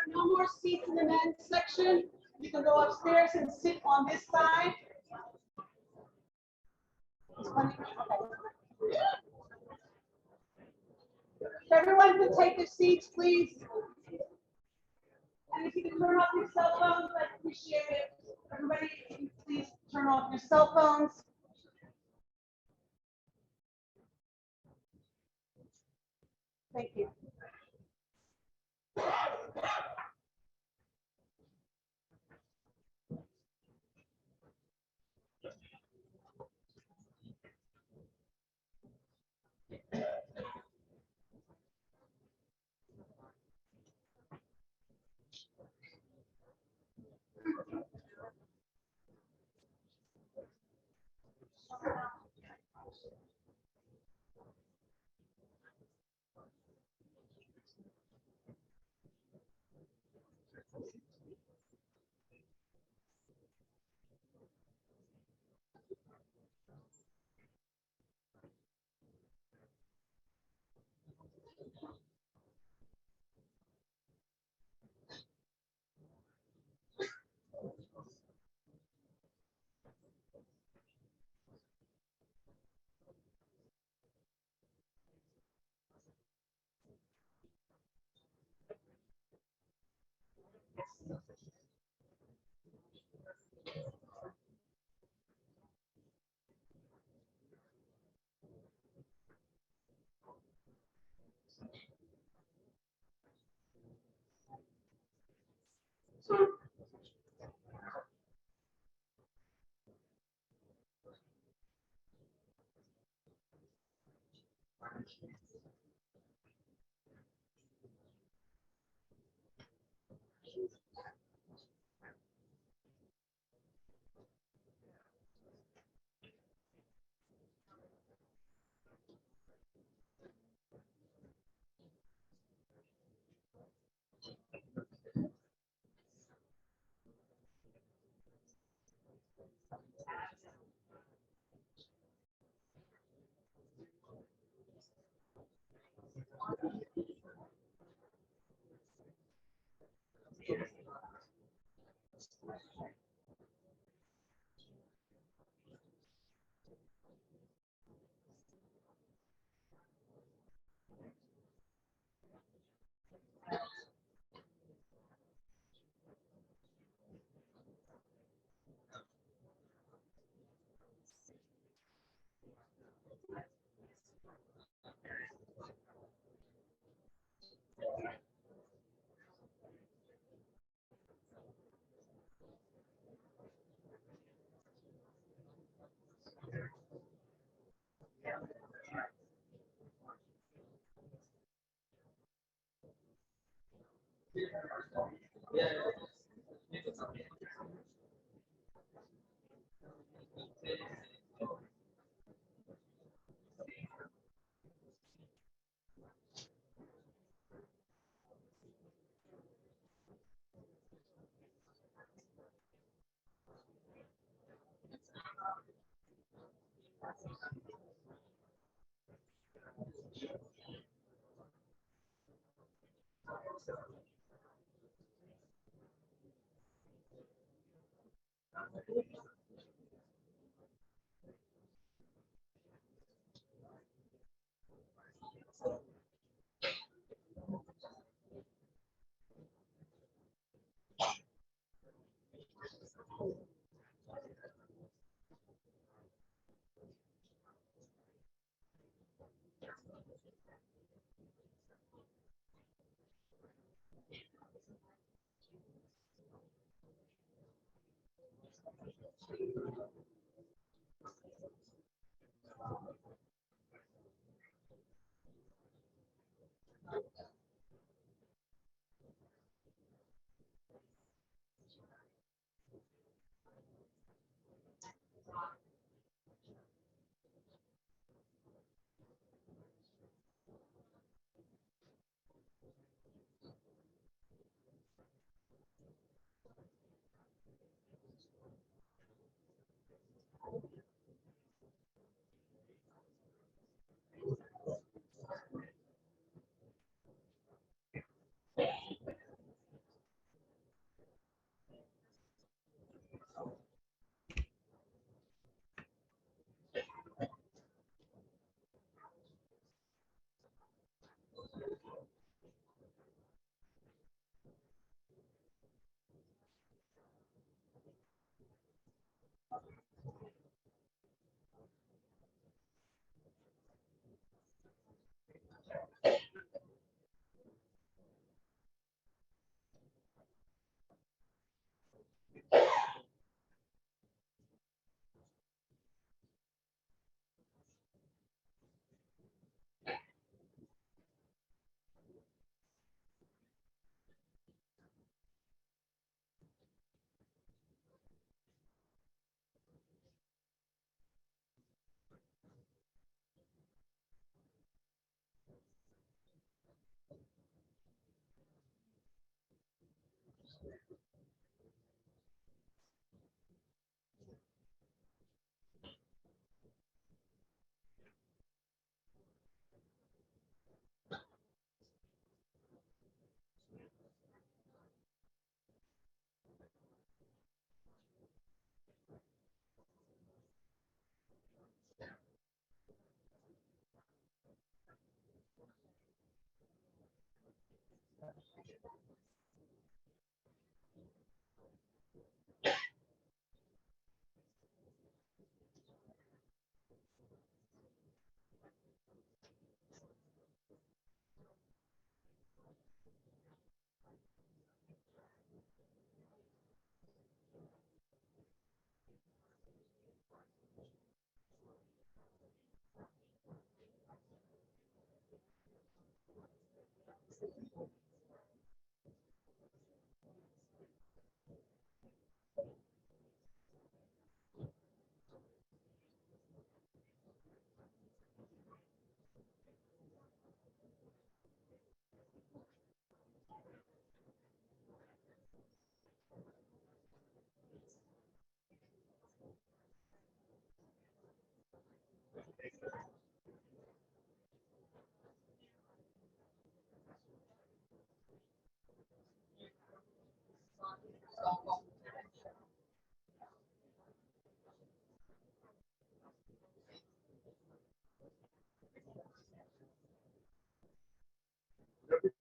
No more seats in the men's section. You can go upstairs and sit on this side. Everyone can take their seats, please. And if you can turn off your cell phones, I appreciate it. Everybody, please turn off your cell phones. Thank you.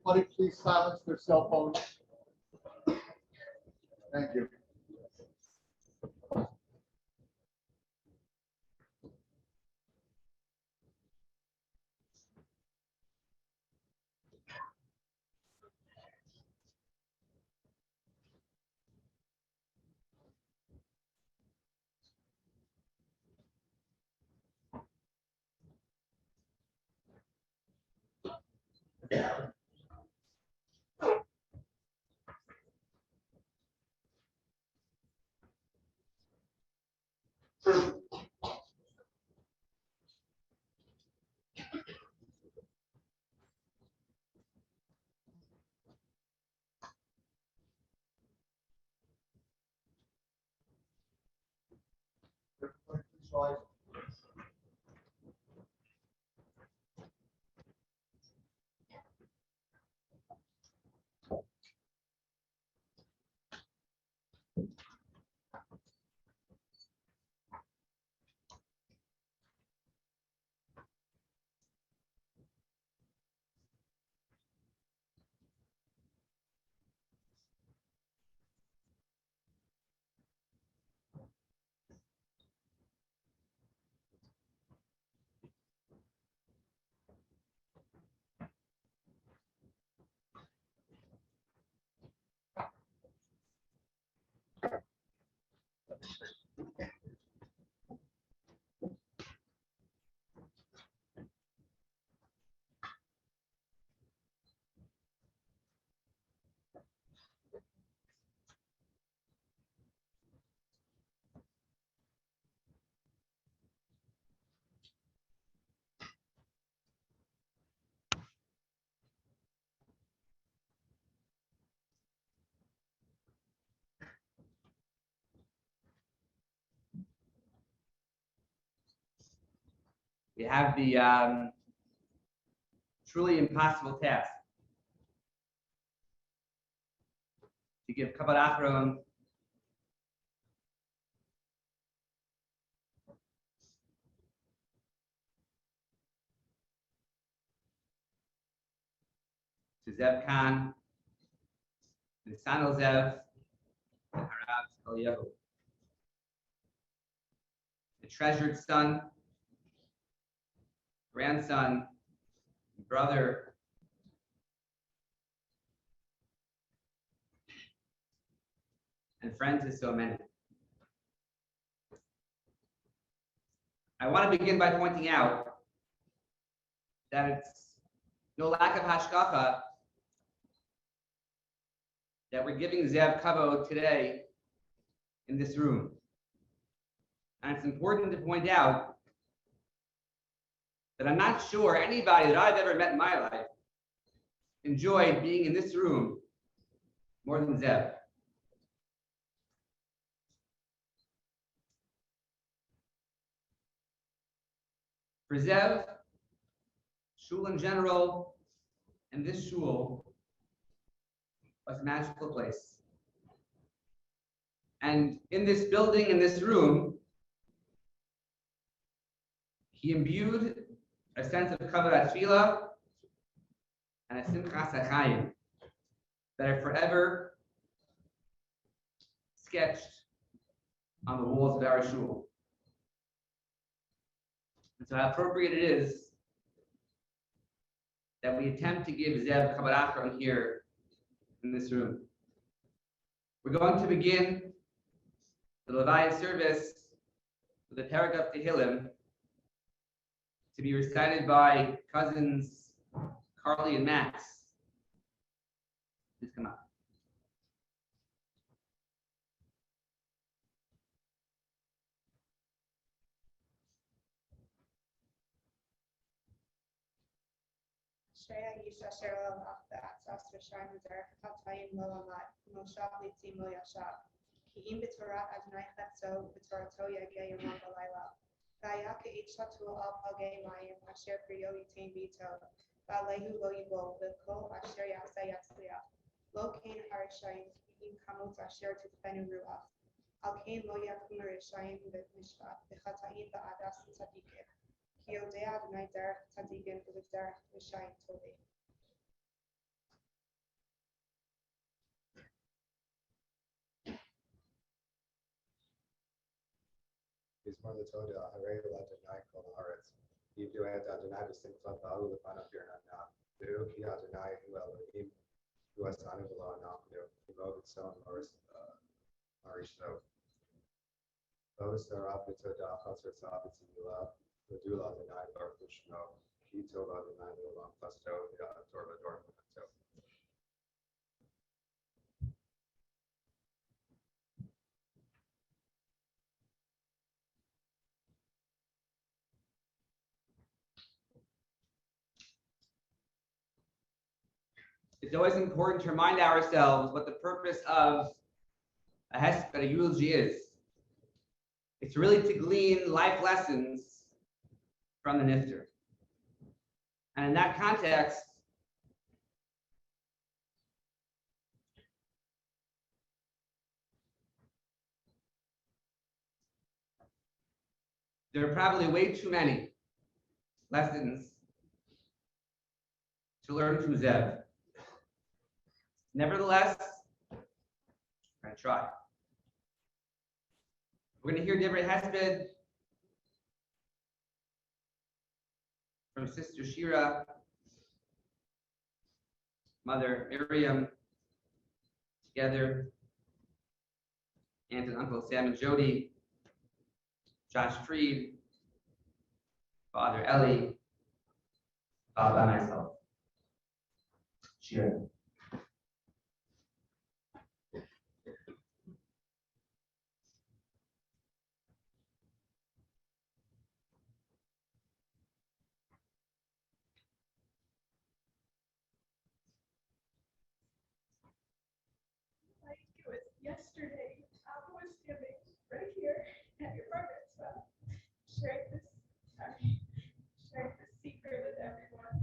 Everybody, please silence their cell phones. Thank you. Everybody, please rise. We have the truly impossible task to give Kabbalah Achron to Zev Kahn, Netanel Zev, and Harav Eliyahu, the treasured son, grandson, brother, and friend to so many. I want to begin by pointing out that it's no lack of hashkafa that we're giving Zev Kavod today in this room. And it's important to point out that I'm not sure anybody that I've ever met in my life enjoyed being in this room more than Zev. For Zev, shul in general, and this shul was a magical place. And in this building, in this room, he imbued a sense of kavod tefillah and a simchas hachayim that are forever sketched on the walls of our shul. And so how appropriate it is that we attempt to give Zev kavod achron here in this room. We're going to begin the Levaya service with a parak of Tehillim to be recited by cousins Carly and Max. Please come up. Shreya Yisha Sheryl Lachda Sastra Shine Zer Tatayim Lolamat Moshav Litzim Lo Yashav Ki'im B'Torah Adonai Chetzo B'Torato Yageh Yom V'Layla Vayaka Ichatu Al Pagei Mayim Asher Priyo Yitain Bito V'Alehu Lo Yibol V'Kol Asher Yasa Yatzliach Lo Kain Harishayim Ki'im Kamut Asher Tifenu Ruach Al Kain Lo Yakum Harishayim V'Mishpat V'Chatayim V'Adas Tzadikim Yodea Adonai Derech Tzadikim V'Derech Rishayim Tovim. Yismor l'toda, harei l'Adonai kol haaretz. Yivdu et Adonai b'simcha ba'u l'panav b'irnana. V'hu ki Adonai hu Elohim, hu asanu v'lo anachnu, v'lo v'tzon marishto. Lo sarab l'toda, chaser tzab v'tzimila, v'du l'Adonai baruch l'shmo, ki tov Adonai l'olam chasto, v'ya'ator v'dor v'mento. It's always important to remind ourselves what the purpose of a hesped, a eulogy is. It's really to glean life lessons from the nifter. And in that context, there are probably way too many lessons to learn from Zev. Nevertheless, we're going to try. We're going to hear Divrei Hesped from Sister Shira, Mother Miriam, together, Aunt and Uncle Sam and Jody, Josh Freed, Father Ellie, Bob and myself. Shira. Like it was yesterday, Papa was giving right here at your bar mitzvah, sharing this secret with everyone.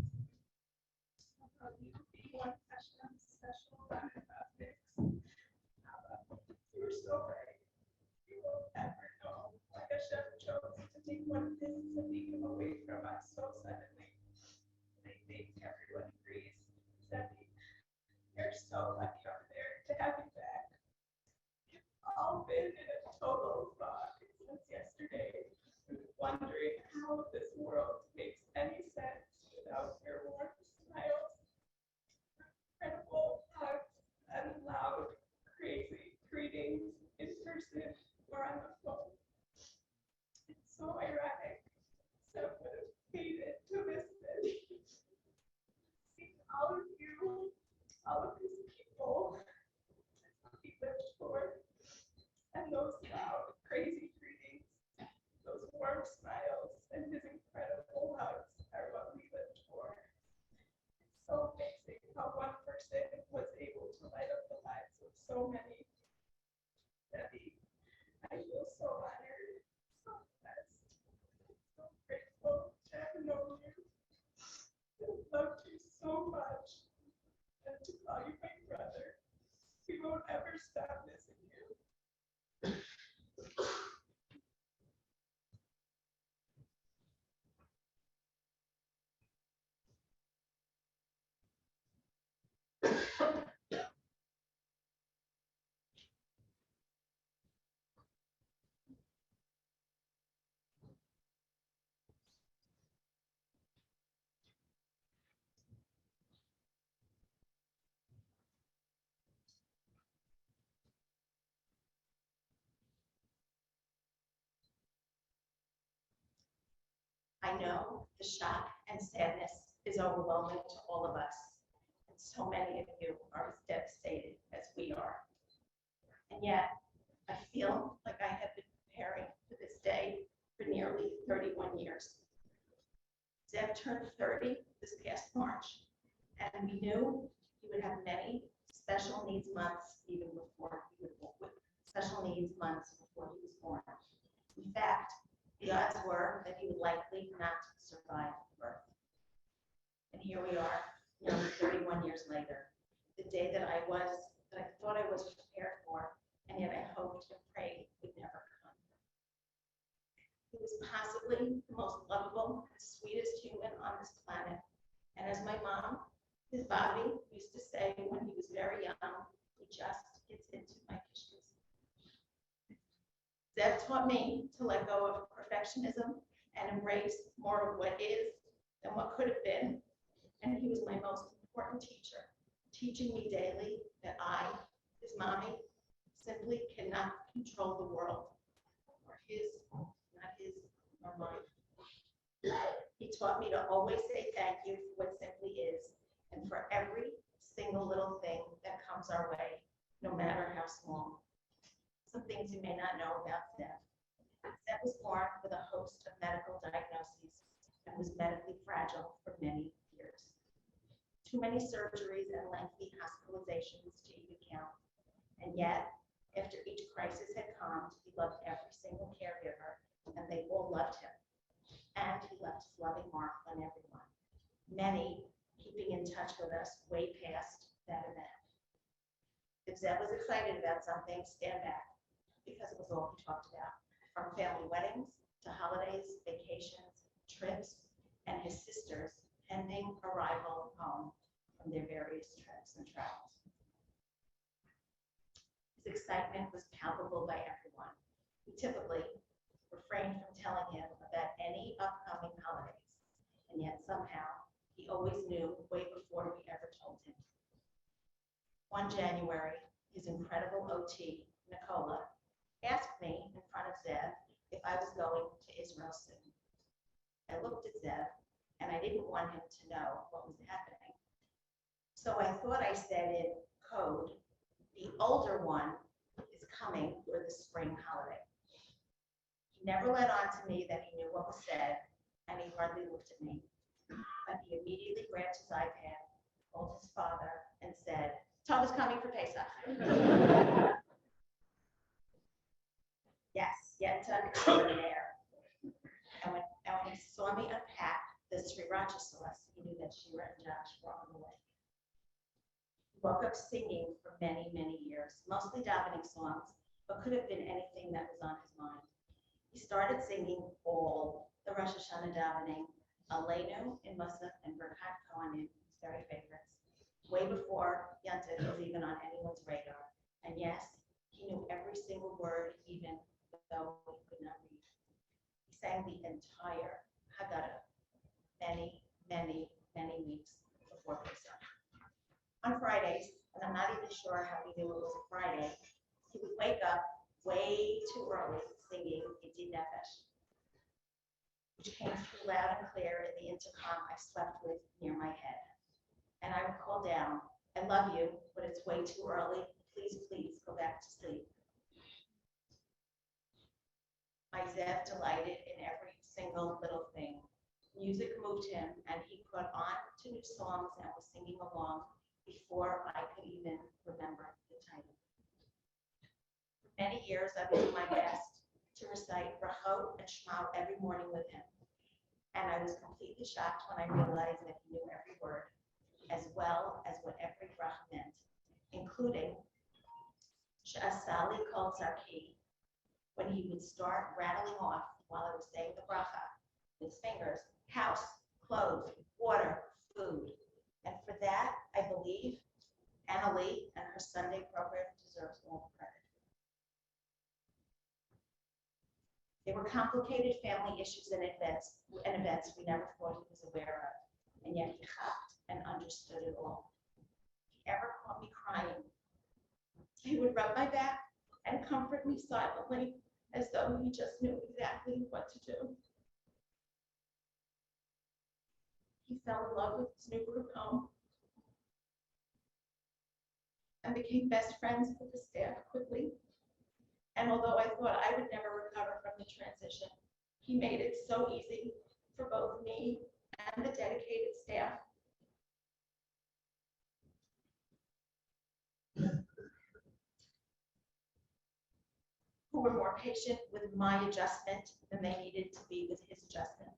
About you being one Hashem special mix. You were so right. You won't ever know. Like Hashem chose to take one thing to take him away from us so suddenly. I think everyone agrees that you're so lucky over there to have you back. We've all been in a total fog since yesterday, wondering how this world makes any sense without your warm smiles, incredible hugs, and loud, crazy greetings in person or on the phone. It's so ironic. So would have hated to miss this. Seeing all of you, all of these people he lived for, and those loud, crazy greetings, those warm smiles, and his incredible hugs are what we lived for. It's so amazing how one person was able to light up the lives of so many. Debbie, I feel so honored, so blessed, so grateful to have known you, to have loved you so much, and to call you my brother. We won't ever stop missing you. I know the shock and sadness is overwhelming to all of us, and so many of you are as devastated as we are. And yet, I feel like I have been preparing for this day for nearly 31 years. Zev turned 30 this past March, And we knew he would have many special needs months even before he was born, special needs months before he was born. In fact, the odds were that he would likely not survive birth. And here we are, nearly 31 years later, the day that I thought I was prepared for, and yet I hoped and prayed would never come. He was possibly the most lovable and sweetest human on this planet. And as my mom, his Bobby, used to say when he was very young, he just gets into my kisses. Zev taught me to let go of perfectionism and embrace more of what is than what could have been. And he was my most important teacher, teaching me daily that I, his mommy, simply cannot control the world, or not his, nor mine. He taught me to always say thank you for what simply is, and for every single little thing that comes our way, no matter how small. Some things you may not know about Zev. Zev was born with a host of medical diagnoses and was medically fragile for many years. Too many surgeries and lengthy hospitalizations to even count. And yet, after each crisis had calmed, he loved every single caregiver, and they all loved him. And he left his loving mark on everyone, many keeping in touch with us way past that event. If Zev was excited about something, stand back, because it was all he talked about, from family weddings to holidays, vacations, trips, and his sisters' pending arrival home from their various trips and travels. His excitement was palpable by everyone. We typically refrained from telling him about any upcoming holidays, and yet somehow he always knew way before we ever told him. One January, his incredible OT, Nicola, asked me in front of Zev if I was going to Israel soon. I looked at Zev, and I didn't want him to know what was happening. So I thought I said in code, the older one is coming for the spring holiday. He never let on to me that he knew what was said, and he hardly looked at me. But he immediately grabbed his iPad, called his father, and said, Tom is coming for Pesach. Yes, yet extraordinaire. And when he saw me unpack the sriracha sauce, he knew that Shira and Josh were on the way. He woke up singing for many, many years, mostly davening songs, but could have been anything that was on his mind. He started singing all the Rosh Hashanah davening, Aleinu in Musaf and Birkat Kohanim, his very favorites, way before Yantiv was even on anyone's radar. And yes, he knew every single word, even though he could not read. He sang the entire Haggadah many, many, many weeks before Pesach. On Fridays, and I'm not even sure how he knew it was a Friday, he would wake up way too early singing Yedid Nefesh, which came through loud and clear in the intercom I slept with near my head. And I would call down, I love you, but it's way too early. Please, please go back to sleep. My Zev delighted in every single little thing. Music moved him, and he put on to new songs and was singing along before I could even remember the title. For many years, I was doing my best to recite Brachot and Shema every morning with him. And I was completely shocked when I realized that he knew every word, as well as what every bracha meant, including She'asali Kol Tzarki, when he would start rattling off while I was saying the bracha with his fingers, house, clothes, water, food. And for that, I believe Anna Lee and her Sunday program deserves all the credit. There were complicated family issues and events we never thought he was aware of, and yet he hopped and understood it all. If he ever caught me crying, he would rub my back and comfort me silently, as though he just knew exactly what to do. He fell in love with his new group home and became best friends with the staff quickly. And although I thought I would never recover from the transition, he made it so easy for both me and the dedicated staff. patient with my adjustment than they needed to be with his adjustment.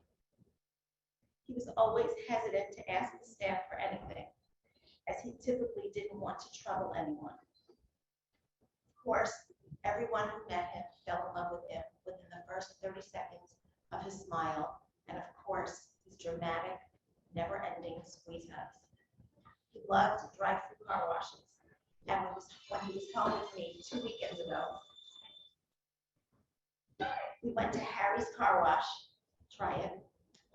He was always hesitant to ask the staff for anything, as he typically didn't want to trouble anyone. Of course, everyone who met him fell in love with him within the first 30 seconds of his smile, and of course, his dramatic, never-ending squeeze hugs. He loved drive-through car washes, and when he was home with me 2 weekends ago, we went to Harry's car wash, try it,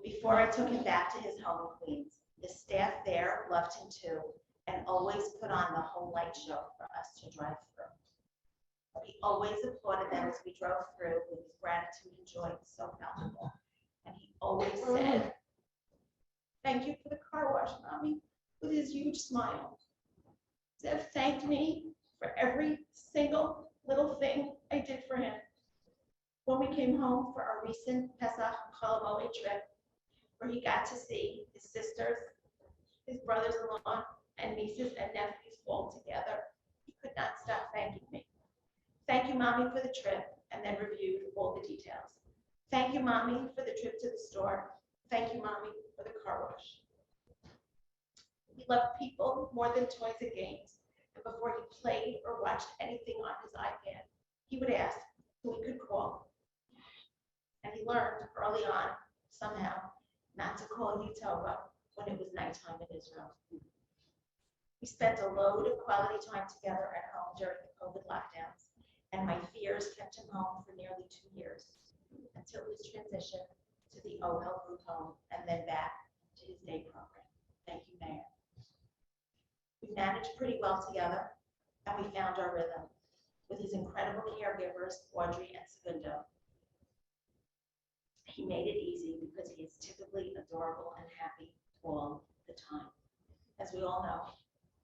before I took him back to his home in Queens. The staff there loved him too, and always put on the whole light show for us to drive through. He always applauded them as we drove through with his gratitude and joy was so palpable. And he always said, "Thank you for the car wash, Mommy," with his huge smile. Zev thanked me for every single little thing I did for him. When we came home for our recent Pesach Chol Hamoed trip, where he got to see his sisters, his brothers-in-law, and nieces and nephews all together, he could not stop thanking me. "Thank you, Mommy, for the trip," and then reviewed all the details. "Thank you, Mommy, for the trip to the store. Thank you, Mommy, for the car wash." He loved people more than toys and games, and before he played or watched anything on his iPad, he would ask who he could call. And he learned early on, somehow, not to call Utova when it was nighttime in Israel. We spent a load of quality time together at home during the COVID lockdowns, and my fears kept him home for nearly 2 years, until his transition to the OHEL group home and then back to his day program. Thank you, Mayor. We managed pretty well together, and we found our rhythm with his incredible caregivers, Audrey and Segundo. He made it easy because he is typically adorable and happy all the time. As we all know,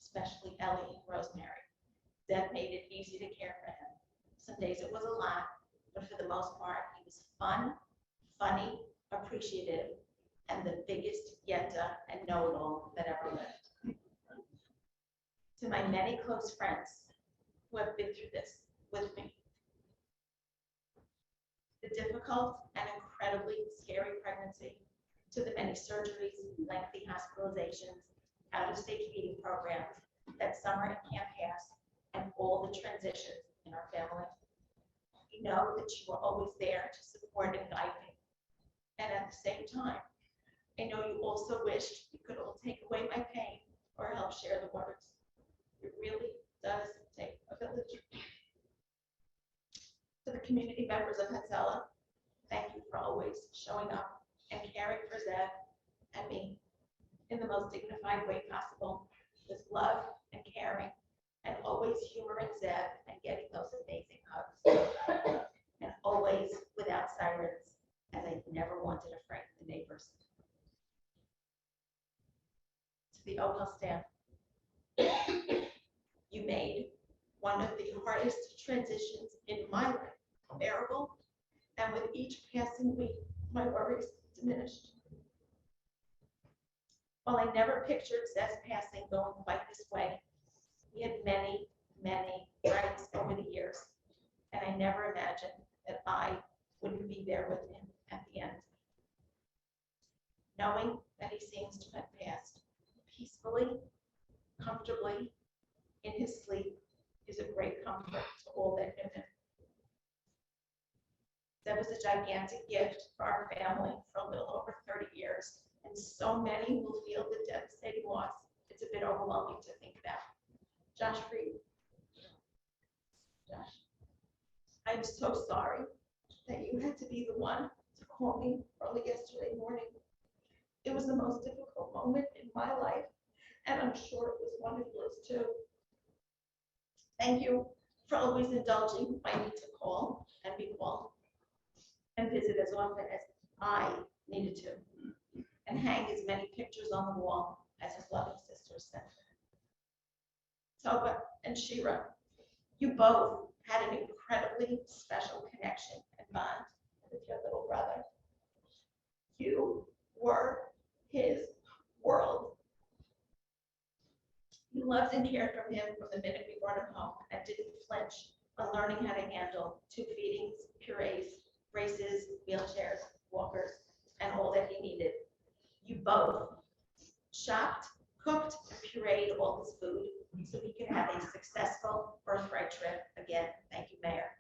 especially Ellie and Rosemary, Zev made it easy to care for him. Some days it was a lot, but for the most part, he was fun, funny, appreciative, and the biggest yenta and know-it-all that ever lived. To my many close friends who have been through this with me, the difficult and incredibly scary pregnancy, to the many surgeries, lengthy hospitalizations, out-of-state feeding programs, that summer at Camp Pass, and all the transitions in our family. You know that you were always there to support and guide me. And at the same time, I know you also wished you could all take away my pain or help share the words. It really does take a village. To the community members of Hatzela, thank you for always showing up and caring for Zev and me in the most dignified way possible, with love and caring, and always humoring Zev and getting those amazing hugs. And always without sirens, as I never wanted to frighten the neighbors. To the OHEL staff, you made one of the hardest transitions in my life bearable, and with each passing week, my worries diminished. While I never pictured Zev's passing going quite this way, we had many, many rights over the years, and I never imagined that I wouldn't be there with him at the end. Knowing that he seems to have passed peacefully, comfortably, in his sleep is a great comfort to all that knew him. That was a gigantic gift for our family for a little over 30 years, and so many will feel the devastating loss. It's a bit overwhelming to think about. Josh Reed. Josh, I'm so sorry that you had to be the one to call me early yesterday morning. It was the most difficult moment in my life, and I'm sure it was one of yours too. Thank you for always indulging my need to call and be called, and visit as often as I needed to, and hang as many pictures on the wall as his loving sisters sent. Toba and Shira, you both had an incredibly special connection and bond with your little brother. You were his world. You loved and cared for him from the minute we brought him home and didn't flinch on learning how to handle tube feedings, purees, braces, wheelchairs, walkers, and all that he needed. You both shopped, cooked, and pureed all his food so he could have a successful birthright trip. Again, thank you, Mayor.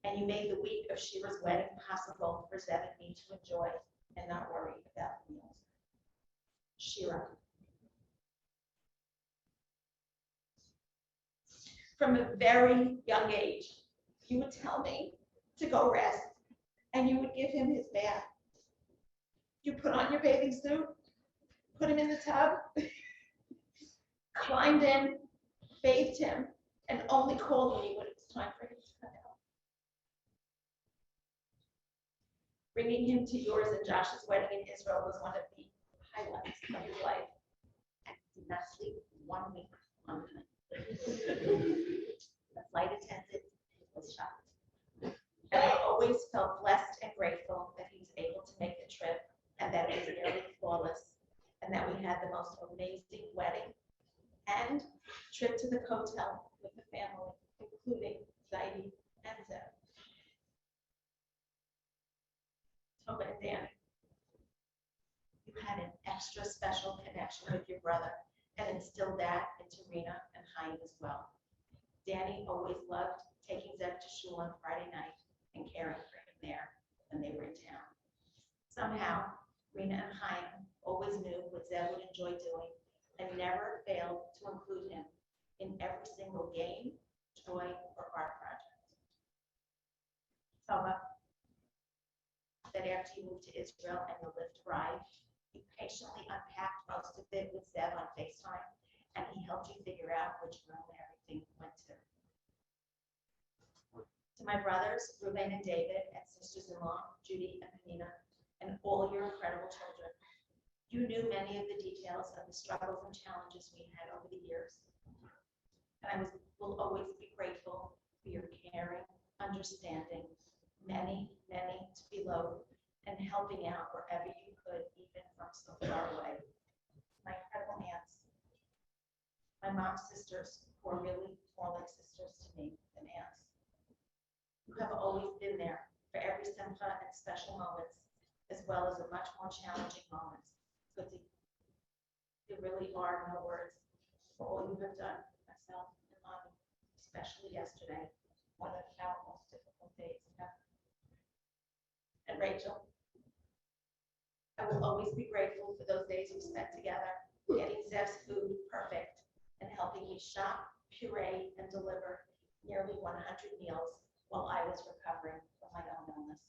And you made the week of Shira's wedding possible for Zev and me to enjoy and not worry about the meals. Shira. From a very young age, you would tell me to go rest, and you would give him his bath. You put on your bathing suit, put him in the tub, climbed in, bathed him, and only called me when it was time for him to come out. Bringing him to yours and Josh's wedding in Israel was one of the highlights of his life. And he did not sleep 1 week on the plane. The flight attendant was shocked. And I always felt blessed and grateful that he was able to make the trip and that it was nearly flawless and that we had the most amazing wedding and trip to the hotel with the family, including Zaidi and Zev. Toma and Danny, you had an extra special connection with your brother and instilled that into Rena and Chaim as well. Danny always loved taking Zev to shul on Friday night and caring for him there when they were in town. Somehow, Rena and Chaim always knew what Zev would enjoy doing and never failed to include him in every single game, toy, or art project. Toma, that after you moved to Israel and your Lyft ride, you patiently unpacked most of it with Zev on FaceTime, and he helped you figure out which room everything went to. To my brothers, Ruben and David, and sisters-in-law, Judy and Penina, and all your incredible children, you knew many of the details of the struggles and challenges we had over the years. And I will always be grateful for your caring, understanding, many to below, and helping out wherever you could, even from so far away. My incredible aunts, my mom's sisters, who are really more like sisters to me than aunts, who have always been there for every simcha and special moments, as well as the much more challenging moments. There really are no words for all you have done, myself and Mommy, especially yesterday, one of our most difficult days ever. And Rachel, I will always be grateful for those days we spent together, getting Zev's food perfect and helping me shop, puree, and deliver nearly 100 meals while I was recovering from my own illness.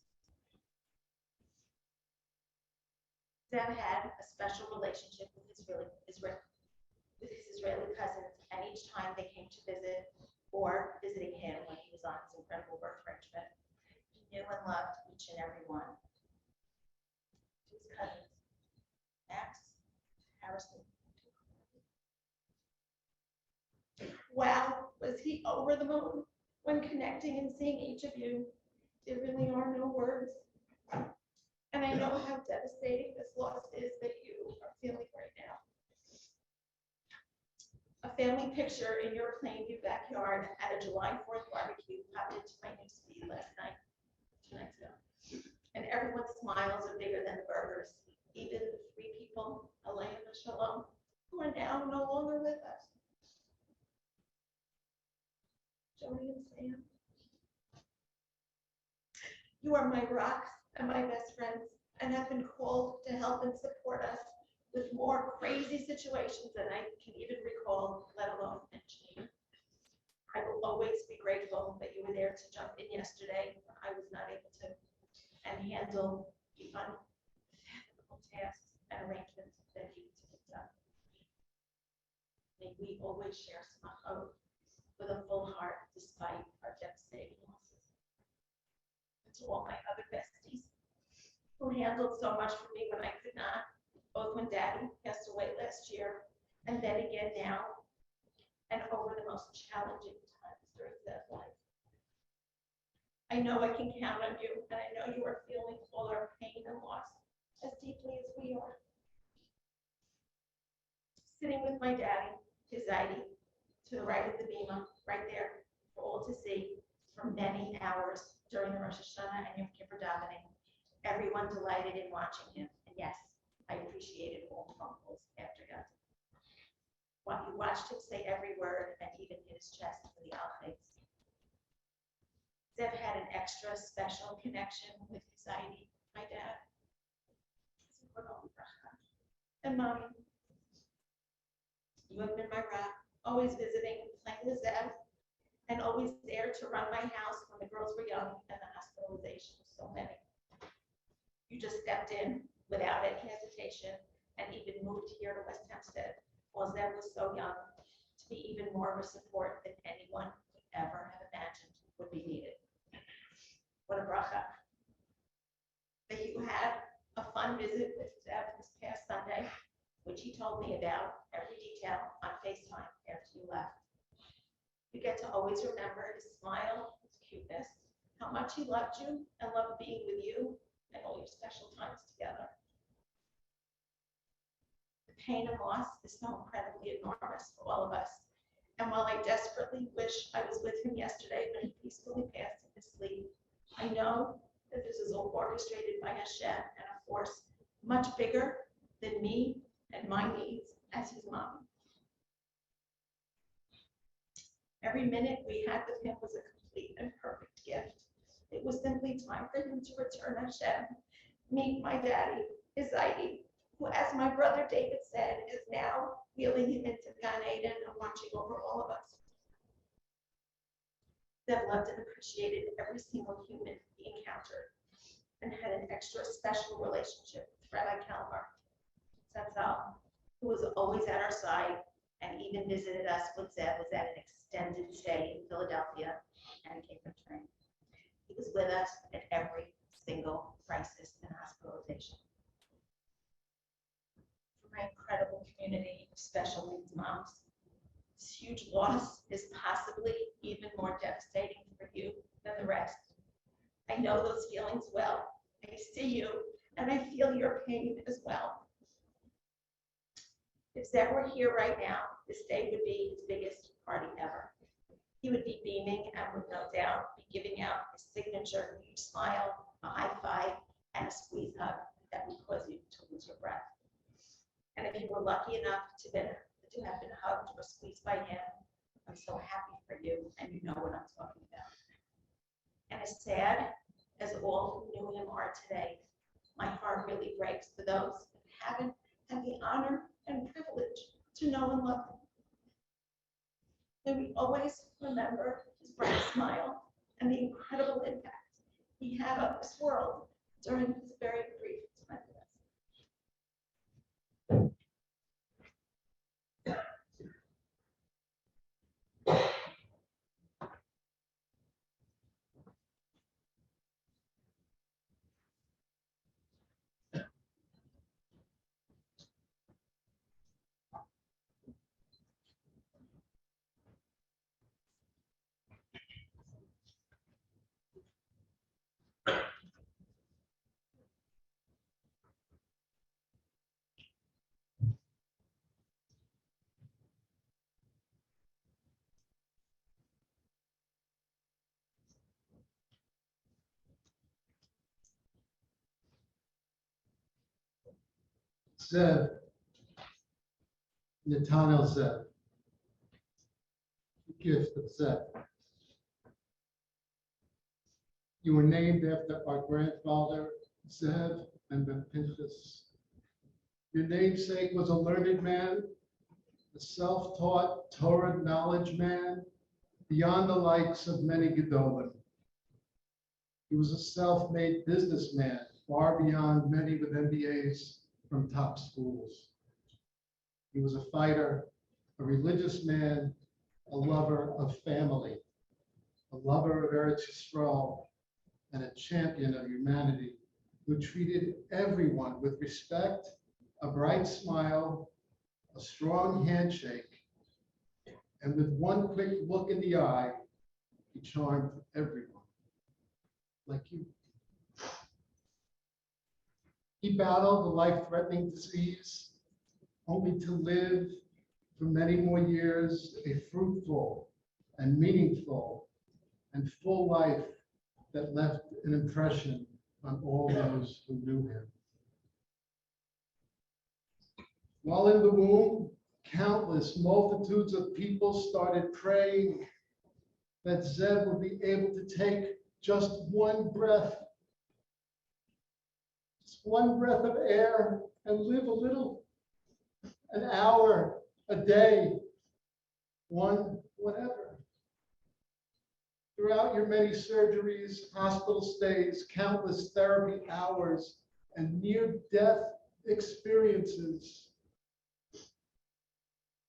Zev had a special relationship with his Israeli cousins, and each time they came to visit or visiting him when he was on his incredible birthright trip, he knew and loved each and every one. To his cousins, Max, Harrison. Wow, was he over the moon when connecting and seeing each of you. There really are no words. And I know how devastating this loss is that you are feeling right now. A family picture in your Plainview backyard at a July 4th barbecue popped into my newsfeed last night, 2 nights ago. And everyone's smiles are bigger than the burgers, even the 3 people, Elaine and Shalom, who are now no longer with us. Jody and Sam. You are my rocks and my best friends, and have been called to help and support us with more crazy situations than I can even recall, let alone mention. I will always be grateful that you were there to jump in yesterday when I was not able to, and handle the unfathomable tasks and arrangements that needed to be done. May we always share some hope with a full heart despite our devastating losses. And to all my other besties who handled so much for me when I could not, both when Daddy passed away last year and then again now, and over the most challenging times during that life. I know I can count on you, and I know you are feeling all our pain and loss as deeply as we are. Sitting with my daddy, his Zaidi, to the right of the bima, right there for all to see for many hours during the Rosh Hashanah and Yom Kippur davening. Everyone delighted in watching him. And yes, I appreciated all the phone calls after God. While you watched him say every word and even hit his chest for the outtakes. Zev had an extra special connection with his Zaidi, my dad. And mommy. You have been my rock, always visiting, playing with Zev, and always there to run my house when the girls were young and the hospitalization was so many. You just stepped in without any hesitation and even moved here to West Hempstead while Zev was so young to be even more of a support than anyone could ever have imagined would be needed. What a bracha. That you had a fun visit with Zev this past Sunday, which he told me about every detail on FaceTime after you left. You get to always remember his smile, his cuteness, how much he loved you and loved being with you and all your special times together. The pain and loss is so incredibly enormous for all of us. And while I desperately wish I was with him yesterday when he peacefully passed in his sleep, I know that this is all orchestrated by Hashem and a force much bigger than me and my needs as his mom. Every minute we had with him was a complete and perfect gift. It was simply time for him to return Hashem, meet my daddy, his Zaidi, who, as my brother David said, is now wheeling him into Gan Eden and watching over all of us. Zev loved and appreciated every single human he encountered and had an extra special relationship with Rabbi Kalmar, Zatzal, who was always at our side and even visited us when Zev was at an extended stay in Philadelphia and came from train. He was with us at every single crisis and hospitalization. For my incredible community of special needs moms, this huge loss is possibly even more devastating for you than the rest. I know those feelings well. I see you and I feel your pain as well. If Zev were here right now, this day would be his biggest party ever. He would be beaming and would no doubt be giving out his signature huge smile, a high five, and a squeeze hug that would cause you to lose your breath. And if you were lucky enough to have been hugged or squeezed by him, I'm so happy for you, and you know what I'm talking about. And as sad as all who knew him are today, my heart really breaks for those who haven't had the honor and privilege to know and love him. May we always remember his bright smile and the incredible impact he had on this world during his very brief time with us. Zev, Netanel Zev, the gift of Zev. You were named after our grandfather, Zev and Pinchas. Your namesake was a learned man, a self-taught Torah knowledge man, beyond the likes of many Gedolim. He was a self-made businessman, far beyond many with MBAs from top schools. He was a fighter, a religious man, a lover of family, a lover of Eretz Yisrael, and a champion of humanity who treated everyone with respect, a bright smile, a strong handshake, and with one quick look in the eye, he charmed everyone, like you. He battled a life-threatening disease, only to live for many more years a fruitful, and meaningful and full life that left an impression on all those who knew him. While in the womb, countless multitudes of people started praying that Zev would be able to take just one breath of air and live a little, an hour, a day, whatever. Throughout your many surgeries, hospital stays, countless therapy hours, and near-death experiences.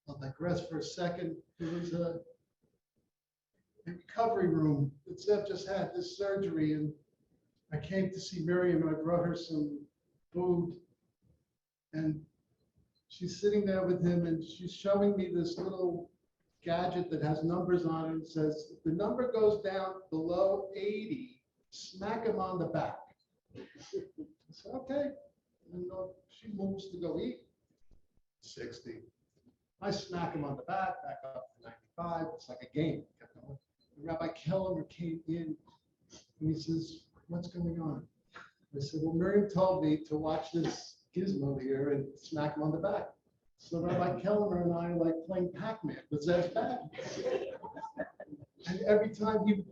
I'll digress for a second. There was a recovery room that Zev just had this surgery, and I came to see Miriam and I brought her some food, and she's sitting there with him and she's showing me this little gadget that has numbers on it and says, if the number goes down below 80, smack him on the back. I said, okay. And she moves to go eat. 60. I smack him on the back up to 95. It's like a game. Rabbi Kellemer came in and he says, what's going on? I said, well, Miriam told me to watch this gizmo here and smack him on the back. So Rabbi Kellemer and I are like playing Pac-Man with Zev's back. And every time he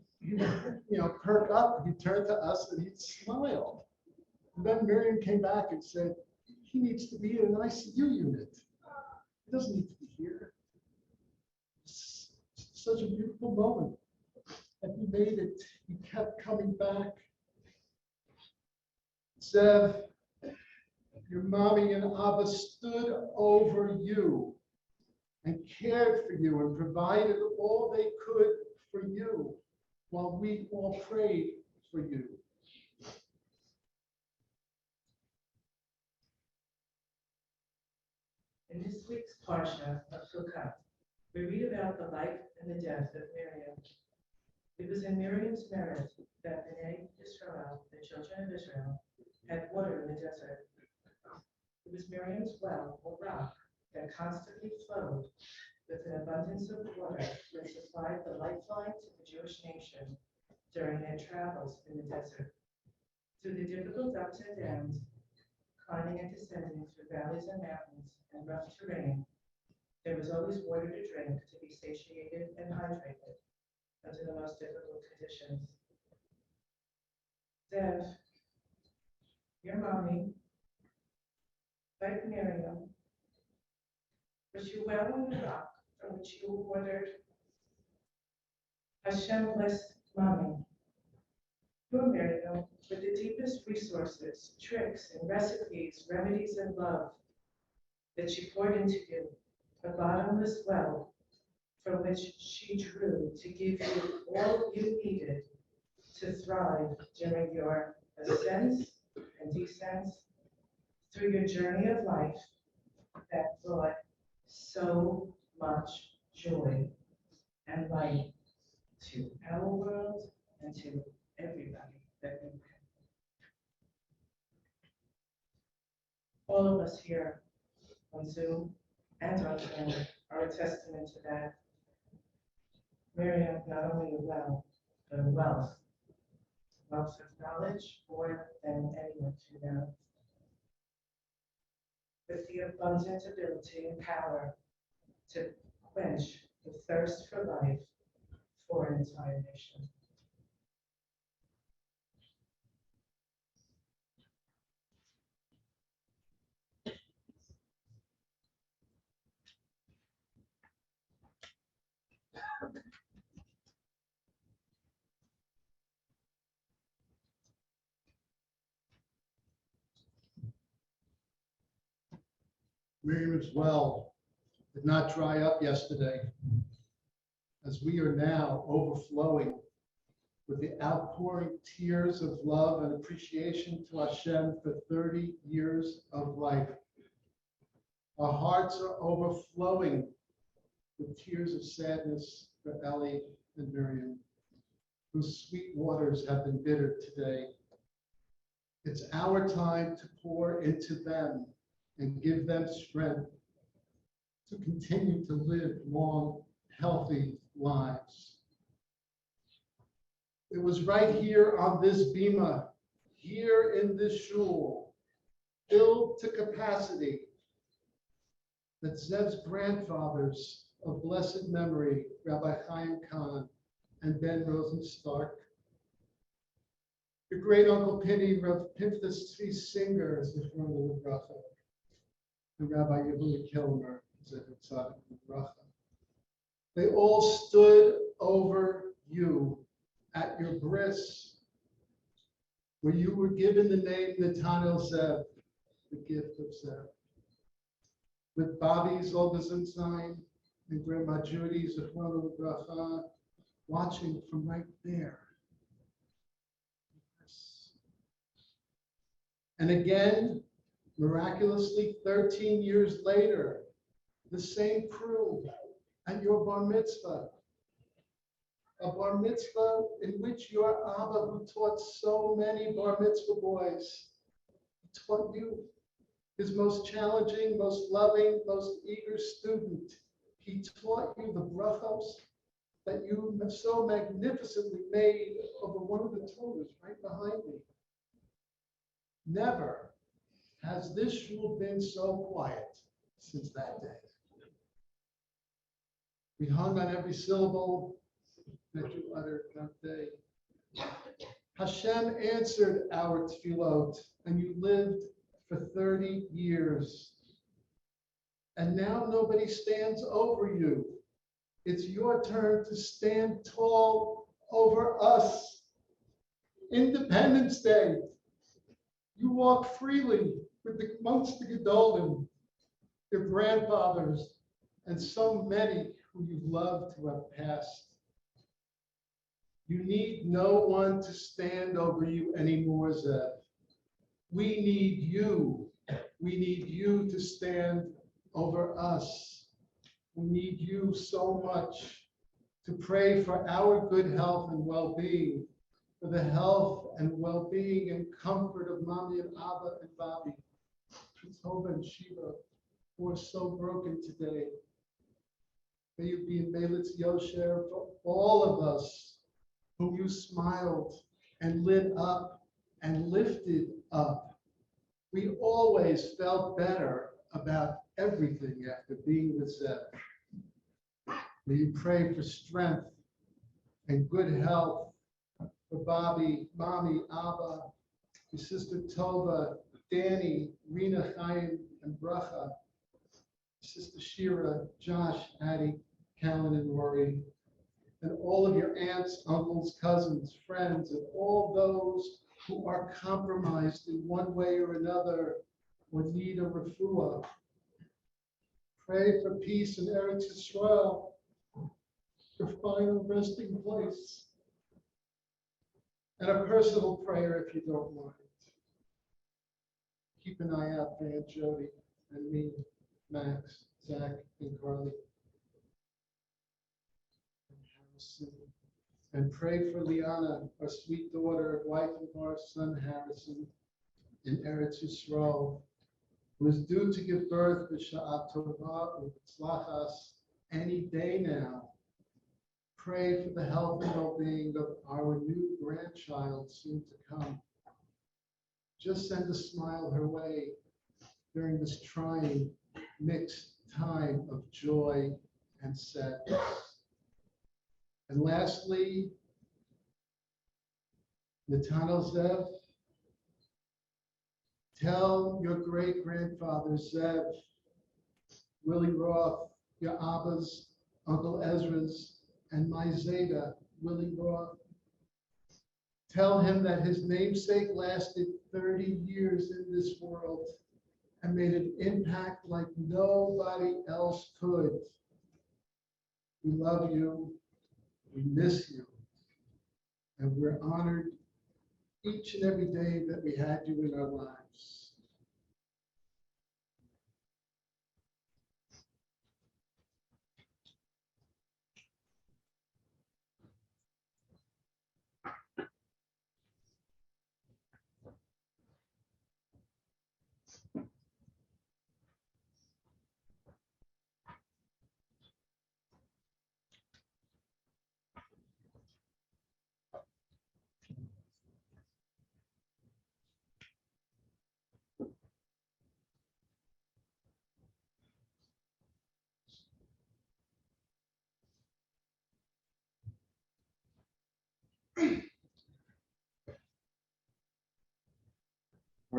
perk up, he'd turn to us and he'd smile. And then Miriam came back and said, he needs to be in an ICU unit. He doesn't need to be here. It's such a beautiful moment. And he made it. He kept coming back. Zev, your mommy and Abba stood over you and cared for you and provided all they could for you while we all prayed for you. In this week's Parsha of Sukkot, we read about the life and the death of Miriam. It was in Miriam's merit that Bnei Israel, the children of Israel, had water in the desert. It was Miriam's well, or rock, that constantly flowed with an abundance of water which supplied the lifeline to the Jewish nation during their travels in the desert. Through the difficult ups and downs, climbing and descending through valleys and mountains and rough terrain, there was always water to drink to be satiated and hydrated under the most difficult conditions. Zev, your mommy, like Miriam, was you well on the rock from which you watered? Hashem bless mommy. Your Miriam, with the deepest resources, tricks and recipes, remedies and love that she poured into you, a bottomless well from which she drew to give you all you needed to thrive during your ascents and descents through your journey of life that brought so much joy and light to our world and to everybody that we met. All of us here on Zoom and on Zoom are a testament to that. Miriam, not only a well, but a wealth of knowledge more than anyone can know. With the abundant ability and power to quench the thirst for life for an entire nation. Miriam's well did not dry up yesterday, as we are now overflowing with the outpouring tears of love and appreciation to Hashem for 30 years of life. Our hearts are overflowing with tears of sadness for Ellie and Miriam, whose sweet waters have been bitter today. It's our time to pour into them and give them strength to continue to live long, healthy, lives. It was right here on this bima, here in this shul, filled to capacity, that Zev's grandfathers of blessed memory, Rabbi Chaim Kahn and Ben Rosenstark, your great uncle Penny, Rav Pinchas Tzvi Singer, as the former of the bracha, and Rabbi Yehuda Kilmer, Zecher Tzadik Bracha. They all stood over you at your bris, where you were given the name Netanel Zev, the gift of Zev. With Bobby's Olgazenstein and Grandma Judy's Zechron Bracha watching from right there. And again, miraculously, 13 years later, the same crew at your bar mitzvah. A bar mitzvah in which your Abba, who taught so many bar mitzvah boys, taught you, his most challenging, most loving, most eager student. He taught you the brachos that you so magnificently made over one of the Torahs right behind me. Never has this shul been so quiet since that day. We hung on every syllable that you uttered that day. Hashem answered our tefillot, and you lived for 30 years. And now nobody stands over you. It's your turn to stand tall over us. Independence Day. You walk freely amongst the Gedolim, your grandfathers, and so many who you love to have passed. You need no one to stand over you anymore, Zev. We need you. We need you to stand over us. We need you so much to pray for our good health and well-being, for the health and well-being and comfort of Mommy and Abba and Bobby, Tova and Shiva, who are so broken today. May you be in Melitz Yosher for all of us whom you smiled and lit up and lifted up. We always felt better about everything after being with Zev. May you pray for strength and good health for Bobby, Mommy, Abba, your sister Tova, Danny, Rena, Chaim, and Bracha, Sister Shira, Josh, Addie, Callan, and Rory, and all of your aunts, uncles, cousins, friends, and all those who are compromised in one way or another or need a refuah. Pray for peace in Eretz Yisrael, your final resting place. And a personal prayer if you don't mind. Keep an eye out for Aunt Jody and me, Max, Zach, and Carly. And Harrison. And pray for Liana, our sweet daughter, wife of our son Harrison, in Eretz Yisrael, who is due to give birth to Sha'at Tovah U'Tzlachas any day now. Pray for the health and well-being of our new grandchild soon to come. Just send a smile her way during this trying, mixed time of joy and sadness. And lastly, Netanel Zev, tell your great-grandfather Zev, Willie Roth, your Abba's, Uncle Ezra's, and my Zeta, Willie Roth. Tell him that his namesake lasted 30 years in this world and made an impact like nobody else could. We love you, we miss you, and we're honored each and every day that we had you in our lives.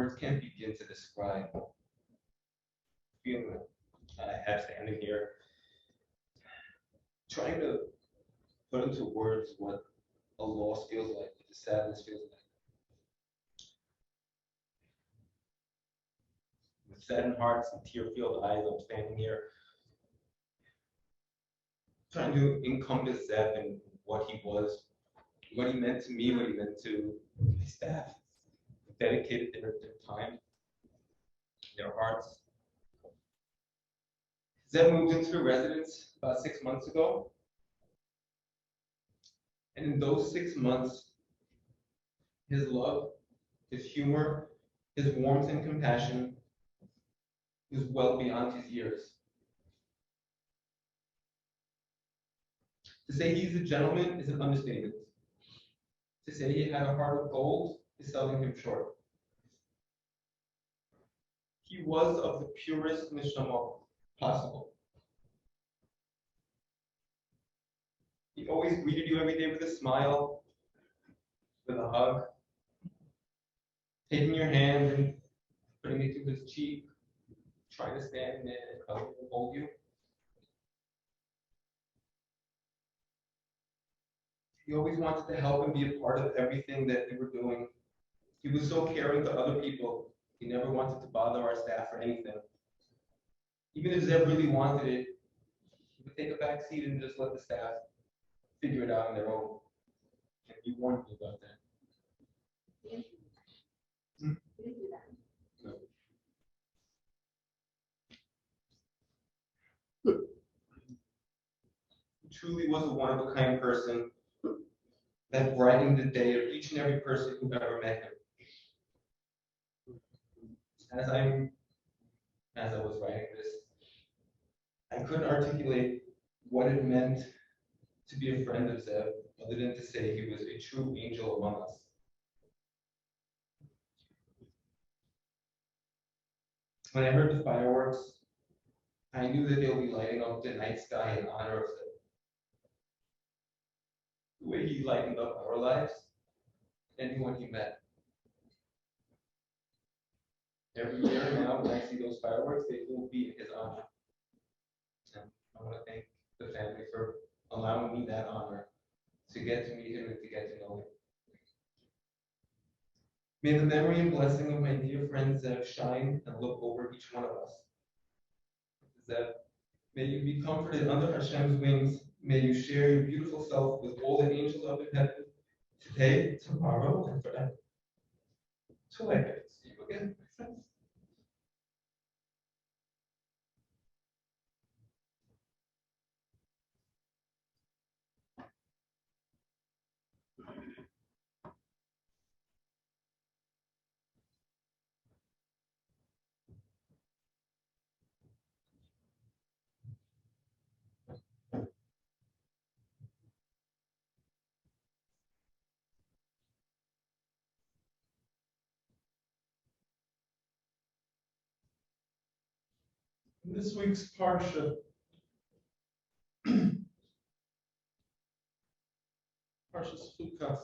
Words can't begin to describe the feeling that I have standing here, trying to put into words what a loss feels like, what the sadness feels like. With saddened hearts and tear-filled eyes, I'm standing here, trying to encompass Zev and what he was, what he meant to me, what he meant to my staff, who dedicated their time, their hearts. Zev moved into the residence about 6 months ago. And in those 6 months, his love, his humor, his warmth and compassion was well beyond his years. To say he's a gentleman is an understatement. To say he had a heart of gold is selling him short. He was of the purest neshama possible. He always greeted you every day with a smile, with a hug, taking your hand and putting it to his cheek, trying to stand and hug and hold you. He always wanted to help and be a part of everything that we were doing. He was so caring to other people. He never wanted to bother our staff or anything. Even if Zev really wanted it, he would take a back seat and just let the staff figure it out on their own. And he warned me about that. You didn't do that. No. He truly was a one-of-a-kind person that brightened the day of each and every person who ever met him. As I was writing this, I couldn't articulate what it meant to be a friend of Zev, other than to say he was a true angel among us. When I heard the fireworks, I knew that they'll be lighting up the night sky in honor of Zev. The way he lightened up our lives, anyone he met. Every year now, when I see those fireworks, they will be in his honor. And I want to thank the family for allowing me that honor to get to meet him and to get to know him. May the memory and blessing of my dear friend Zev shine and look over each one of us. Zev, may you be comforted under Hashem's wings. May you share your beautiful self with all the angels up in heaven today, tomorrow, and forever. Till I get to see you again, my friends. In this week's Parsha, Parshas Chukas,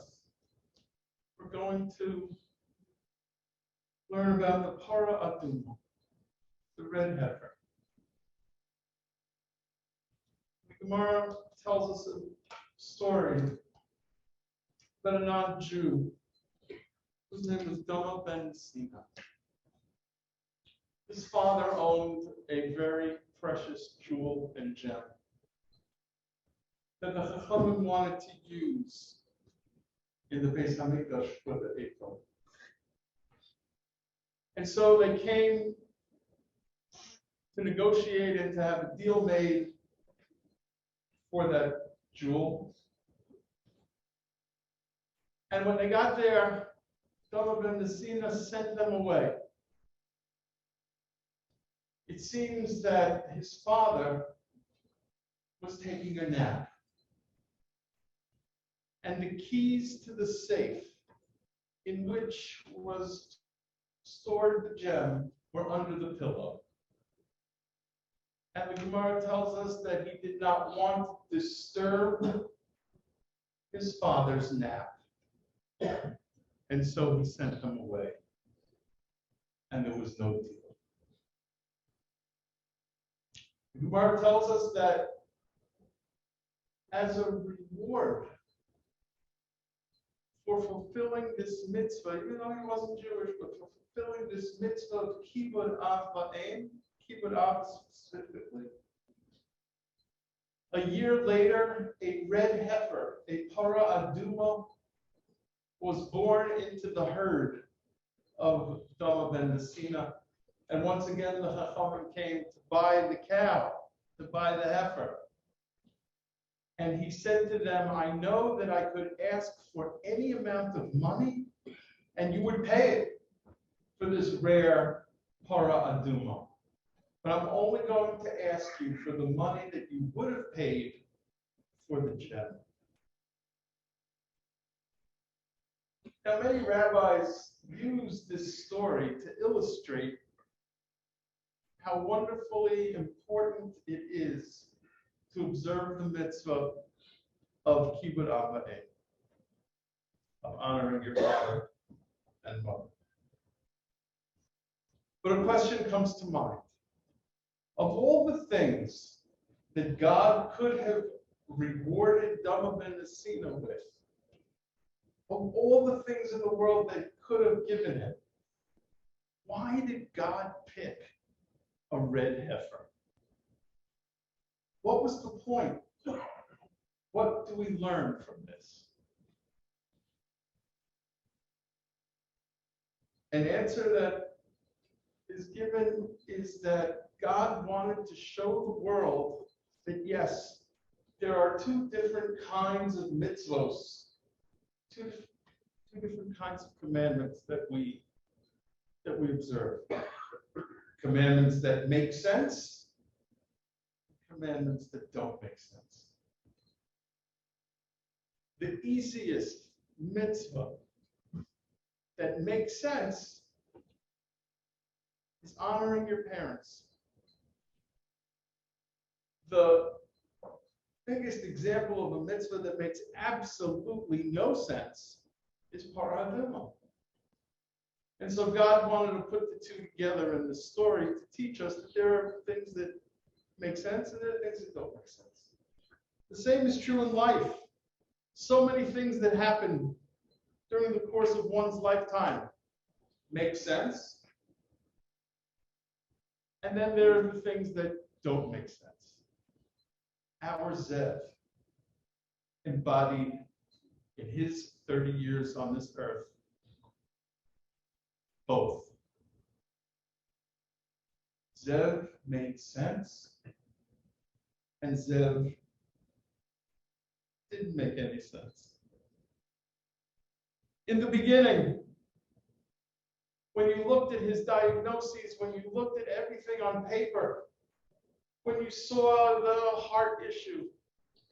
we're going to learn about the Para Aduma, the red heifer. The Gemara tells us a story about a non-Jew whose name was Doma ben Sina. His father owned a very precious jewel and gem that the Chachamim wanted to use in the Beis Hamikdash for the Eiffel. And so they came to negotiate and to have a deal made for that jewel. And when they got there, Doma ben Sina sent them away. It seems that his father was taking a nap. And the keys to the safe in which was stored the gem were under the pillow. And the Gemara tells us that he did not want to disturb his father's nap. And so he sent them away. and there was no deal. The Gemara tells us that as a reward for fulfilling this mitzvah, even though he wasn't Jewish, but for fulfilling this mitzvah of kibbud av ba'em, kibbud av specifically, a year later, a red heifer, a para aduma, was born into the herd of Dama ben Messina. And once again, the Chachamim came to buy the cow, to buy the heifer. And he said to them, I know that I could ask for any amount of money, and you would pay it for this rare para aduma. But I'm only going to ask you for the money that you would have paid for the gem. Now, many rabbis use this story to illustrate how wonderfully important it is to observe the mitzvah of kibbud av ba'em, of honoring your father and mother. But a question comes to mind. Of all the things that God could have rewarded Dama ben Messina with, of all the things in the world that could have given him, why did God pick a red heifer? What was the point? What do we learn from this? An answer that is given is that God wanted to show the world that yes, there are two different kinds of mitzvos, two different kinds of commandments that we observe. Commandments that make sense, commandments that don't make sense. The easiest mitzvah that makes sense is honoring your parents. The biggest example of a mitzvah that makes absolutely no sense is para aduma. And so God wanted to put the two together in the story to teach us that there are things that make sense and there are things that don't make sense. The same is true in life. So many things that happen during the course of one's lifetime make sense. And then there are the things that don't make sense. Our Zev embodied in his 30 years on this earth both. Zev made sense, and Zev didn't make any sense. In the beginning, when you looked at his diagnoses, when you looked at everything on paper, when you saw the heart issue,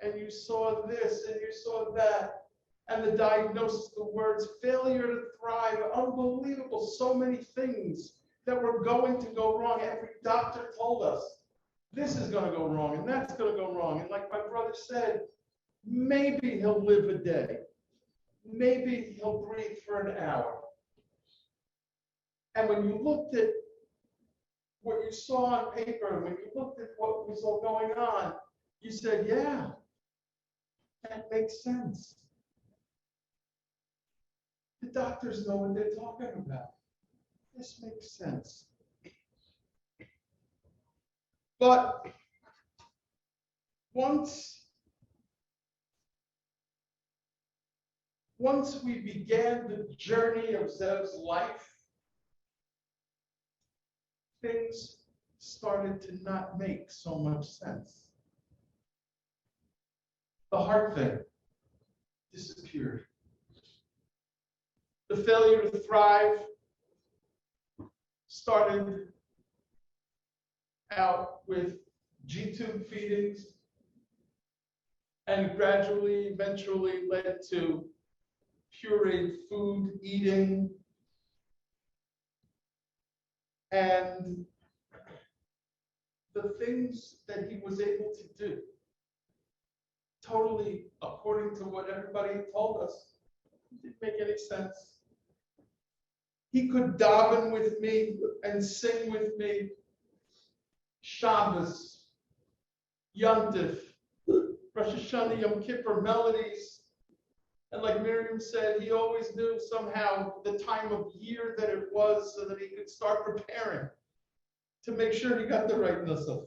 and you saw this, and you saw that, and the diagnosis, the words, failure to thrive, unbelievable, so many things that were going to go wrong. Every doctor told us, this is going to go wrong, and that's going to go wrong. And like my brother said, maybe he'll live a day. Maybe he'll breathe for an hour. And when you looked at what you saw on paper, when you looked at what was all going on, you said, yeah, that makes sense. The doctors know what they're talking about. This makes sense. But once we began the journey of Zev's life, things started to not make so much sense. The heart thing disappeared. The failure to thrive started out with G-tube feedings and gradually, eventually led to pureed food eating. And the things that he was able to do, totally according to what everybody told us, didn't make any sense. He could daven with me and sing with me Shabbos, Yom Tif, Rosh Hashanah, Yom Kippur melodies. And like Miriam said, he always knew somehow the time of year that it was so that he could start preparing to make sure he got the right nusach.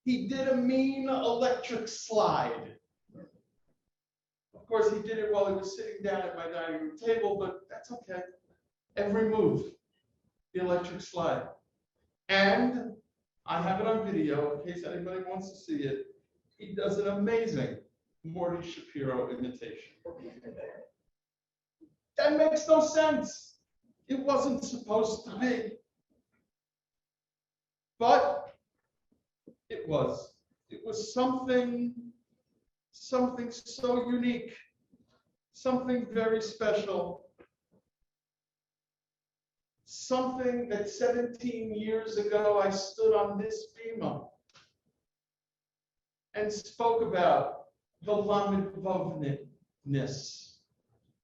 He did a mean electric slide. Of course, he did it while he was sitting down at my dining room table, but that's okay. Every move, the electric slide. And I have it on video in case anybody wants to see it. He does an amazing Morty Shapiro imitation. That makes no sense. It wasn't supposed to be. But it was. It was something so unique, something very special, something that 17 years ago I stood on this bima and spoke about the lamed vavness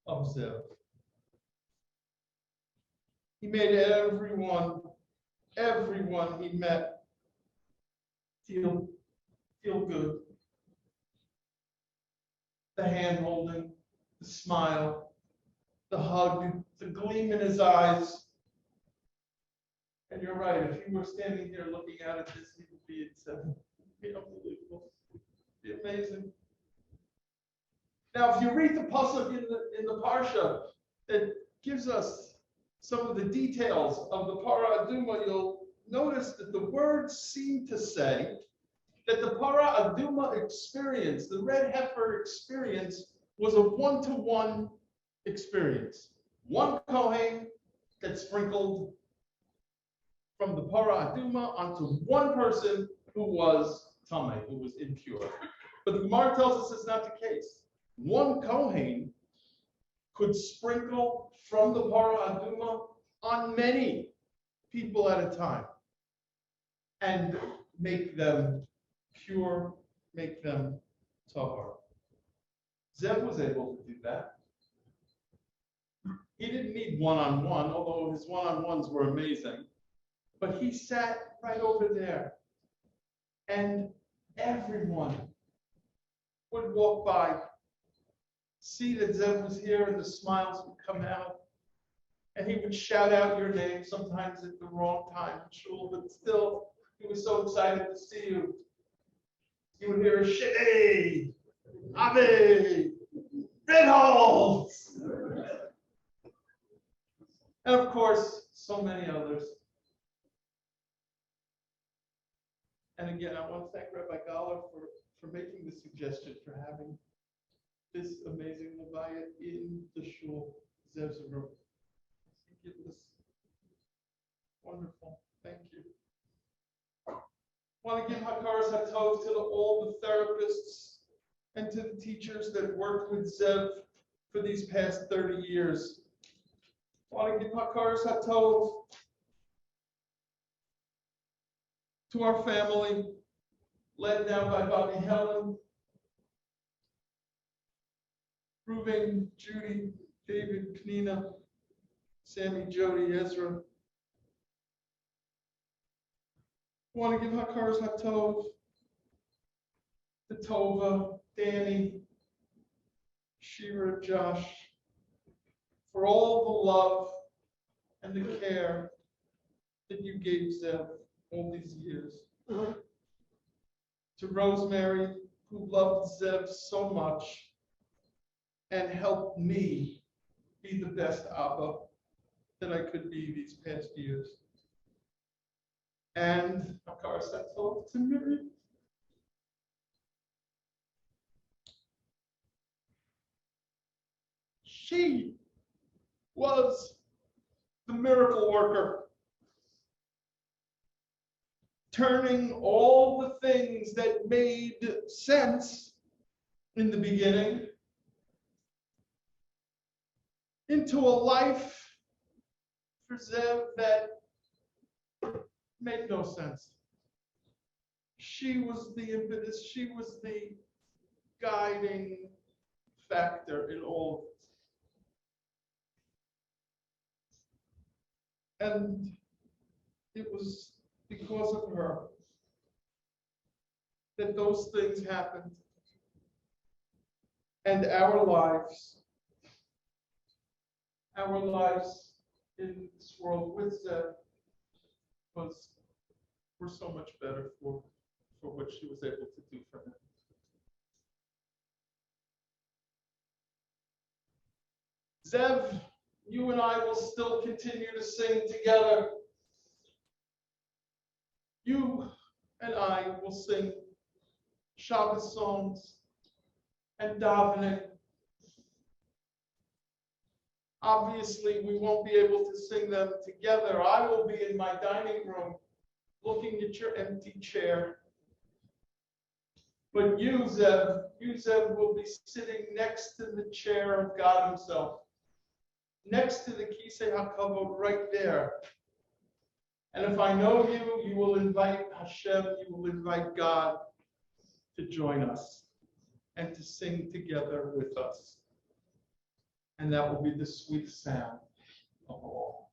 of Zev. He made everyone he met feel good. The hand holding, the smile, the hug, the gleam in his eyes. And you're right, if he were standing here looking out at this, he would be itself. It'd be unbelievable. It'd be amazing. Now, if you read the pasuk in the parsha that gives us some of the details of the para aduma, you'll notice that the words seem to say that the para aduma experience, the red heifer experience, was a one-to-one experience. One kohen that sprinkled from the para aduma onto one person who was tamei, who was impure. But the Gemara tells us it's not the case. One kohen could sprinkle from the para aduma on many people at a time and make them pure, make them tahor. Zev was able to do that. He didn't need one-on-one, although his one-on-ones were amazing. But he sat right over there, and everyone would walk by, see that Zev was here, and the smiles would come out. And he would shout out your name, sometimes at the wrong time in shul, but still, he was so excited to see you. You would hear a Shitty, Avi, Ritholtz. And of course, so many others. And again, I want to thank Rabbi Galler for making the suggestion, for having this amazing Levaya in the shul, Zev's room. It was wonderful. Thank you. I want to give Hakaras Hatov to all the therapists and to the teachers that worked with Zev for these past 30 years. I want to give Hakaras Hatov to our family, led now by Bobby Helen, Reuven, Judy, David, Pnina, Sammy, Jody, Ezra. I want to give Hakaras Hatov to Tova, Danny, Shira, Josh, for all the love and the care that you gave Zev all these years. To Rosemary, who loved Zev so much and helped me be the best Abba that I could be these past years. And Hakaras Hatov to Miriam. She was the miracle worker, turning all the things that made sense in the beginning into a life for Zev that made no sense. She was the impetus, she was the guiding factor in all of it. And it was because of her that those things happened. And our lives in this world with Zev were so much better for what she was able to do for him. Zev, you and I will still continue to sing together. You and I will sing Shabbos songs and davening. Obviously, we won't be able to sing them together. I will be in my dining room looking at your empty chair. But you, Zev, will be sitting next to the chair of God himself, next to the Kisei HaKavod right there. And if I know you, you will invite Hashem, you will invite God to join us and to sing together with us. And that will be the sweet sound of all.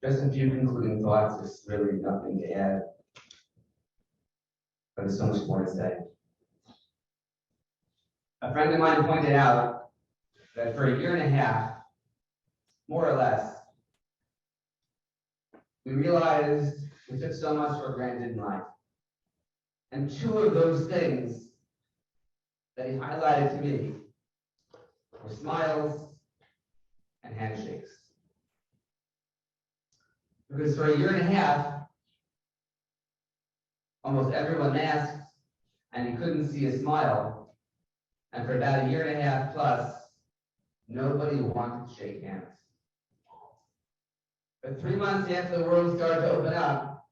Just a few concluding thoughts. There's really nothing to add, but there's so much more to say. A friend of mine pointed out that for a year and a half, more or less, we realized we took so much for granted in life. And two of those things that he highlighted to me were smiles and handshakes. Because for a year and a half, almost everyone masked and you couldn't see a smile. And for about a year and a half plus, nobody wanted to shake hands. But 3 months after the world started to open up,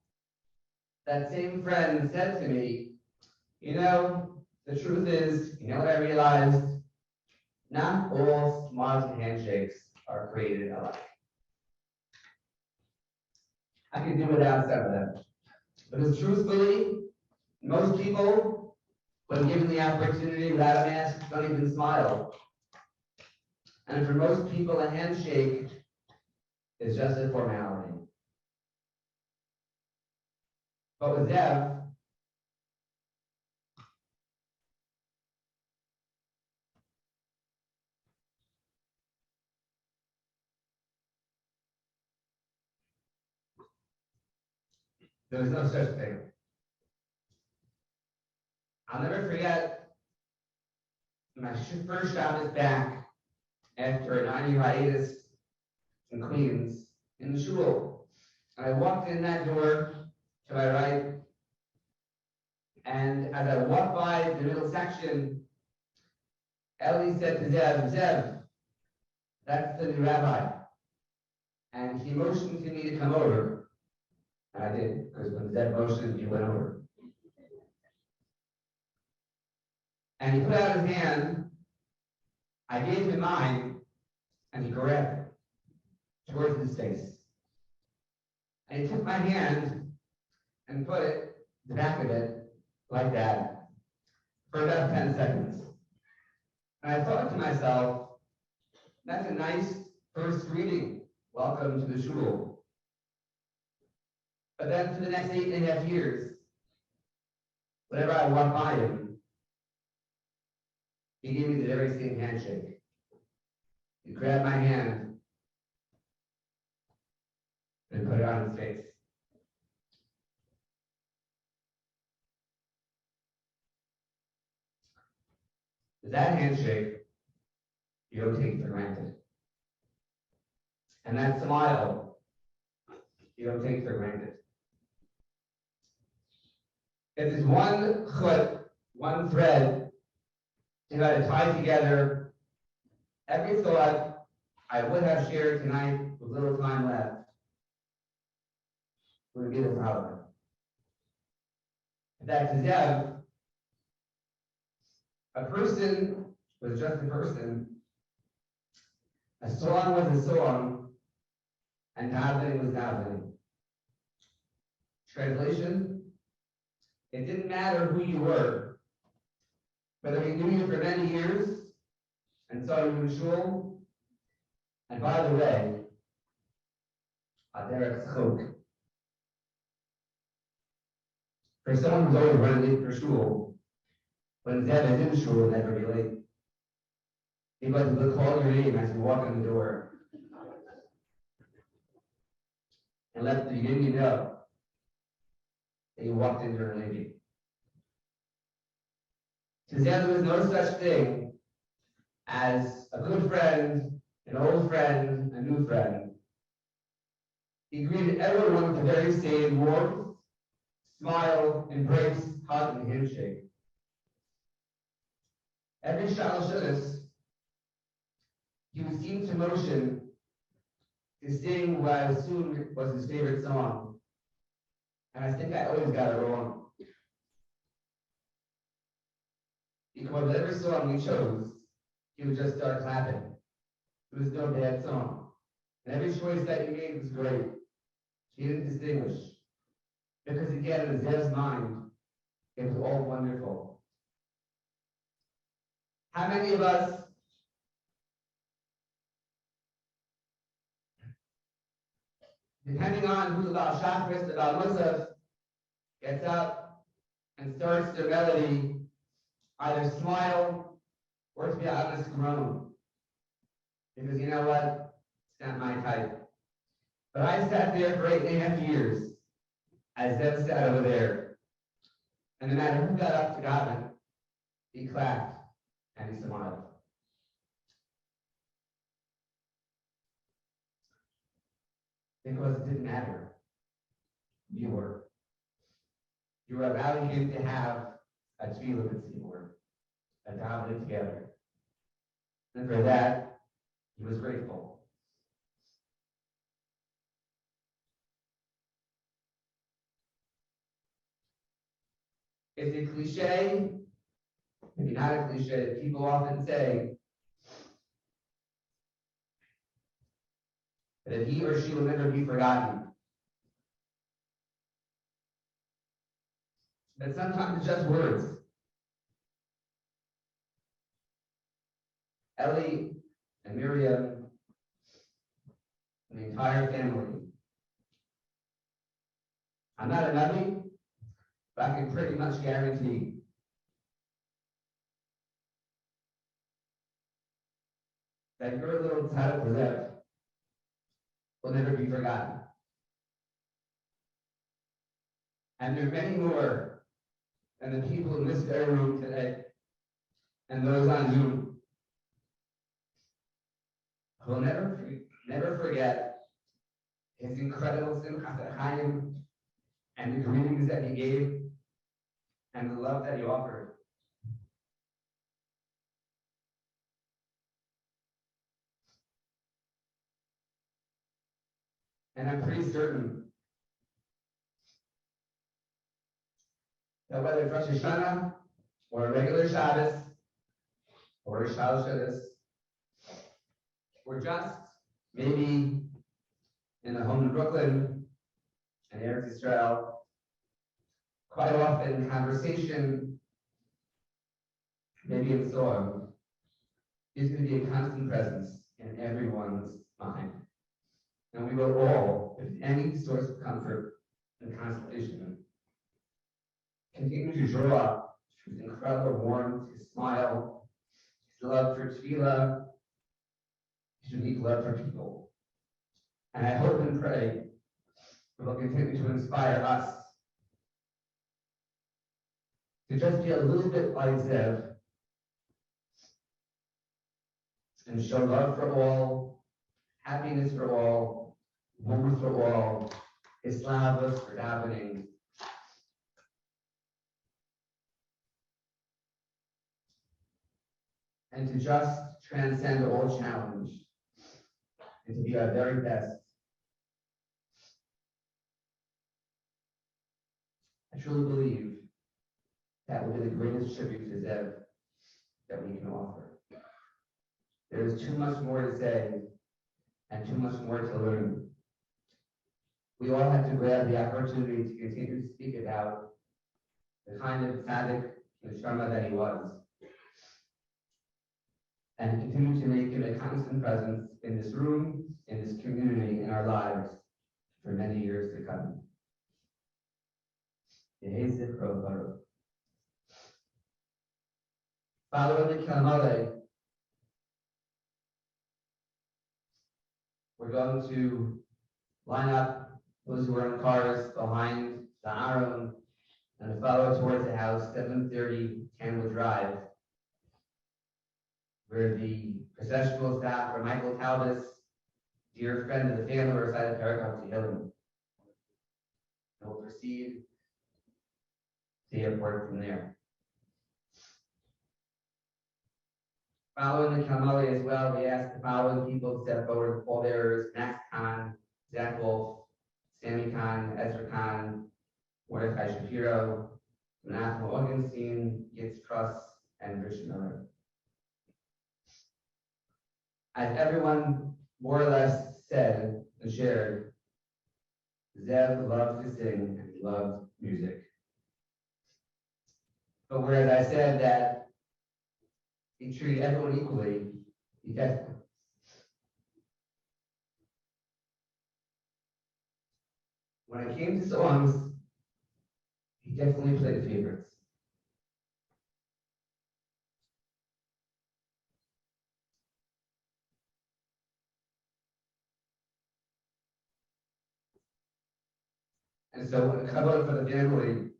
that same friend said to me, you know, the truth is, you know what I realized? Not all smiles and handshakes are created alike. I can do without some of them. Because truthfully, most people, when given the opportunity without a mask, don't even smile. And for most people, a handshake is just a formality. But with Zev, there was no such thing. I'll never forget my first Shabbos back after a 9-year hiatus in Queens in the shul. And I walked in that door to my right, and as I walked by the middle section, Ellie said to Zev, that's the new rabbi. And he motioned to me to come over. And I did, because when Zev motioned, he went over. And he put out his hand, I gave him mine, and he grabbed it towards his face. And he took my hand and put it, the back of it, like that, for about 10 seconds. And I thought to myself, that's a nice first greeting. Welcome to the shul. But then for the next 8.5 years, whenever I walked by him, he gave me the very same handshake. He grabbed my hand and put it on his face. that handshake, you don't take for granted. And that smile, you don't take for granted. If there's one chut, one thread, you got to tie together every thought I would have shared tonight with little time left, would be the following. That to Zev, a person was just a person, a song was a song, and davening was davening. Translation, it didn't matter who you were, whether he knew you for many years and saw you in shul, and by the way, Aderech Chok. For someone who's always running late for shul, when Zev is in shul, he'll never be late. Because he'll call your name as you walk in the door. And let the union know that you walked in during lady. To Zev, there was no such thing as a good friend, an old friend, a new friend. He greeted everyone with the very same warmth, smile, embrace, hug, and handshake. Every Shalosh Shudas, he was seen to motion to sing what I assumed was his favorite song. And I think I always got it wrong. Because with every song we chose, he would just start clapping. There was no bad song. And every choice that he made was great. He didn't distinguish. Because again, in Zev's mind, it was all wonderful. How many of us depending on who's about Shachris, about Musaf, gets up and starts their melody, either smile or to be honest, groan. Because you know what? It's not my type. But I sat there for 8.5 years as Zev sat over there. And no matter who got up to Gavin, he clapped and he smiled. Because it didn't matter. You were. You were allowing him to have a tefillah with Seymour, a davening together. And for that, he was grateful. It's a cliche, maybe not a cliche, people often say that he or she will never be forgotten. But sometimes it's just words. Ellie and Miriam and the entire family. I'm not a Navi, but I can pretty much guarantee that your little Tzaddik Zev will never be forgotten. And there are many more than the people in this very room today and those on Zoom who will never forget his incredible Simchat Chaim and the greetings that he gave and the love that he offered. And I'm pretty certain that whether it's Rosh Hashanah or a regular Shabbos or a Shalosh Shudas, or just maybe in a home in Brooklyn and Eretz Israel, quite often conversation, maybe in song, is going to be a constant presence in everyone's mind. And we will all, if any source of comfort and consolation, continue to draw his incredible warmth, his smile, his love for tefillah, his unique love for people. And I hope and pray it will continue to inspire us to just be a little bit like Zev and show love for all, happiness for all, warmth for all, Islavos for davening. And to just transcend all challenge, and to be our very best. I truly believe that will be the greatest tribute to Zev that we can offer. There is too much more to say and too much more to learn. We all have to grab the opportunity to continue to speak about the kind of tzaddik neshama that he was, and continue to make him a constant presence in this room, in this community, in our lives for many years to come. Yehi Zichro Baruch. Following the Kalamale, we're going to line up those who are in cars behind the Aron and follow towards the house, 730 Canwood Drive, where the processional staff for Michael Talbis, dear friend of the family, will recite a paragraph to him. And we'll proceed to the airport from there. Following the Kalamale as well, we ask the following people to step forward: Paul Bearers, Max Kahn, Zach Wolf, Sammy Kahn, Ezra Kahn, Mordechai Shapiro, Menachem Augenstein, Yitz Truss, and Rich Miller. As everyone more or less said and shared, Zev loved to sing and he loved music. But whereas I said that he treated everyone equally, he definitely. When it came to songs, he definitely played favorites. And so, how about for the family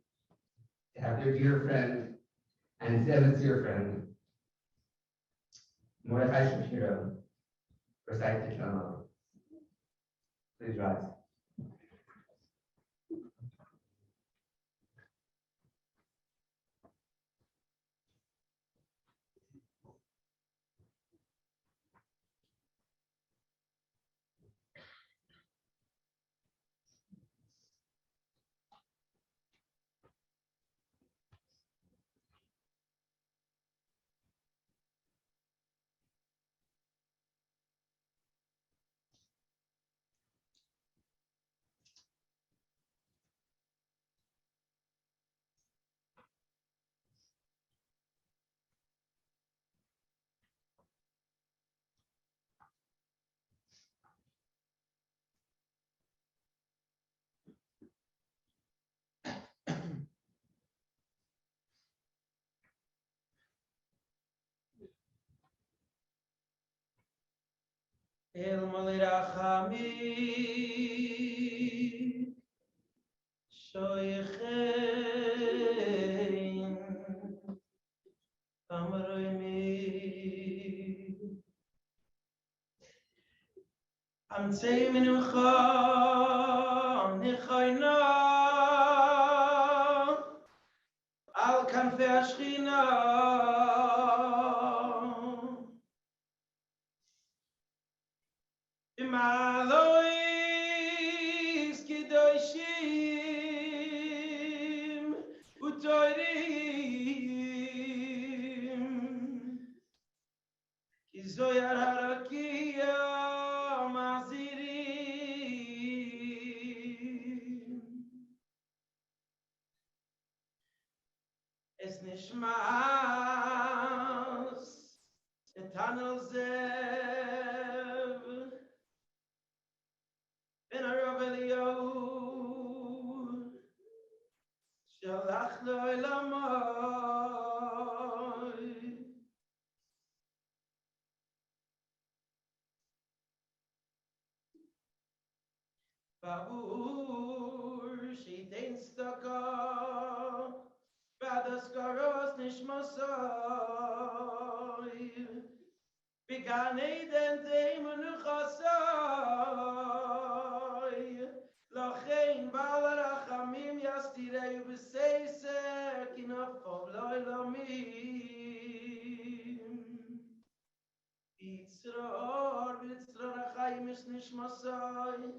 to have their dear friend and Zev's dear friend, Mordechai Shapiro, recite the Kalamale. Please rise. El Malirachami Shoichein Amrimi Am Tzeimin Cham Nichayna Al Kanfei Ashchina Imalois Kedoshim Utoirim Kizoyar Harakia Mazirim Es Nishmas Netanel Zev Ben Arav Shalach lo elamai Babur Shitein Staka Badas Karos Nishmasai בגן עדן תימנו חסוי, לכן בעל הרחמים יסתירהו בסייסר, כי נפול לעולמים. יצרור החיים יש נשמסוי,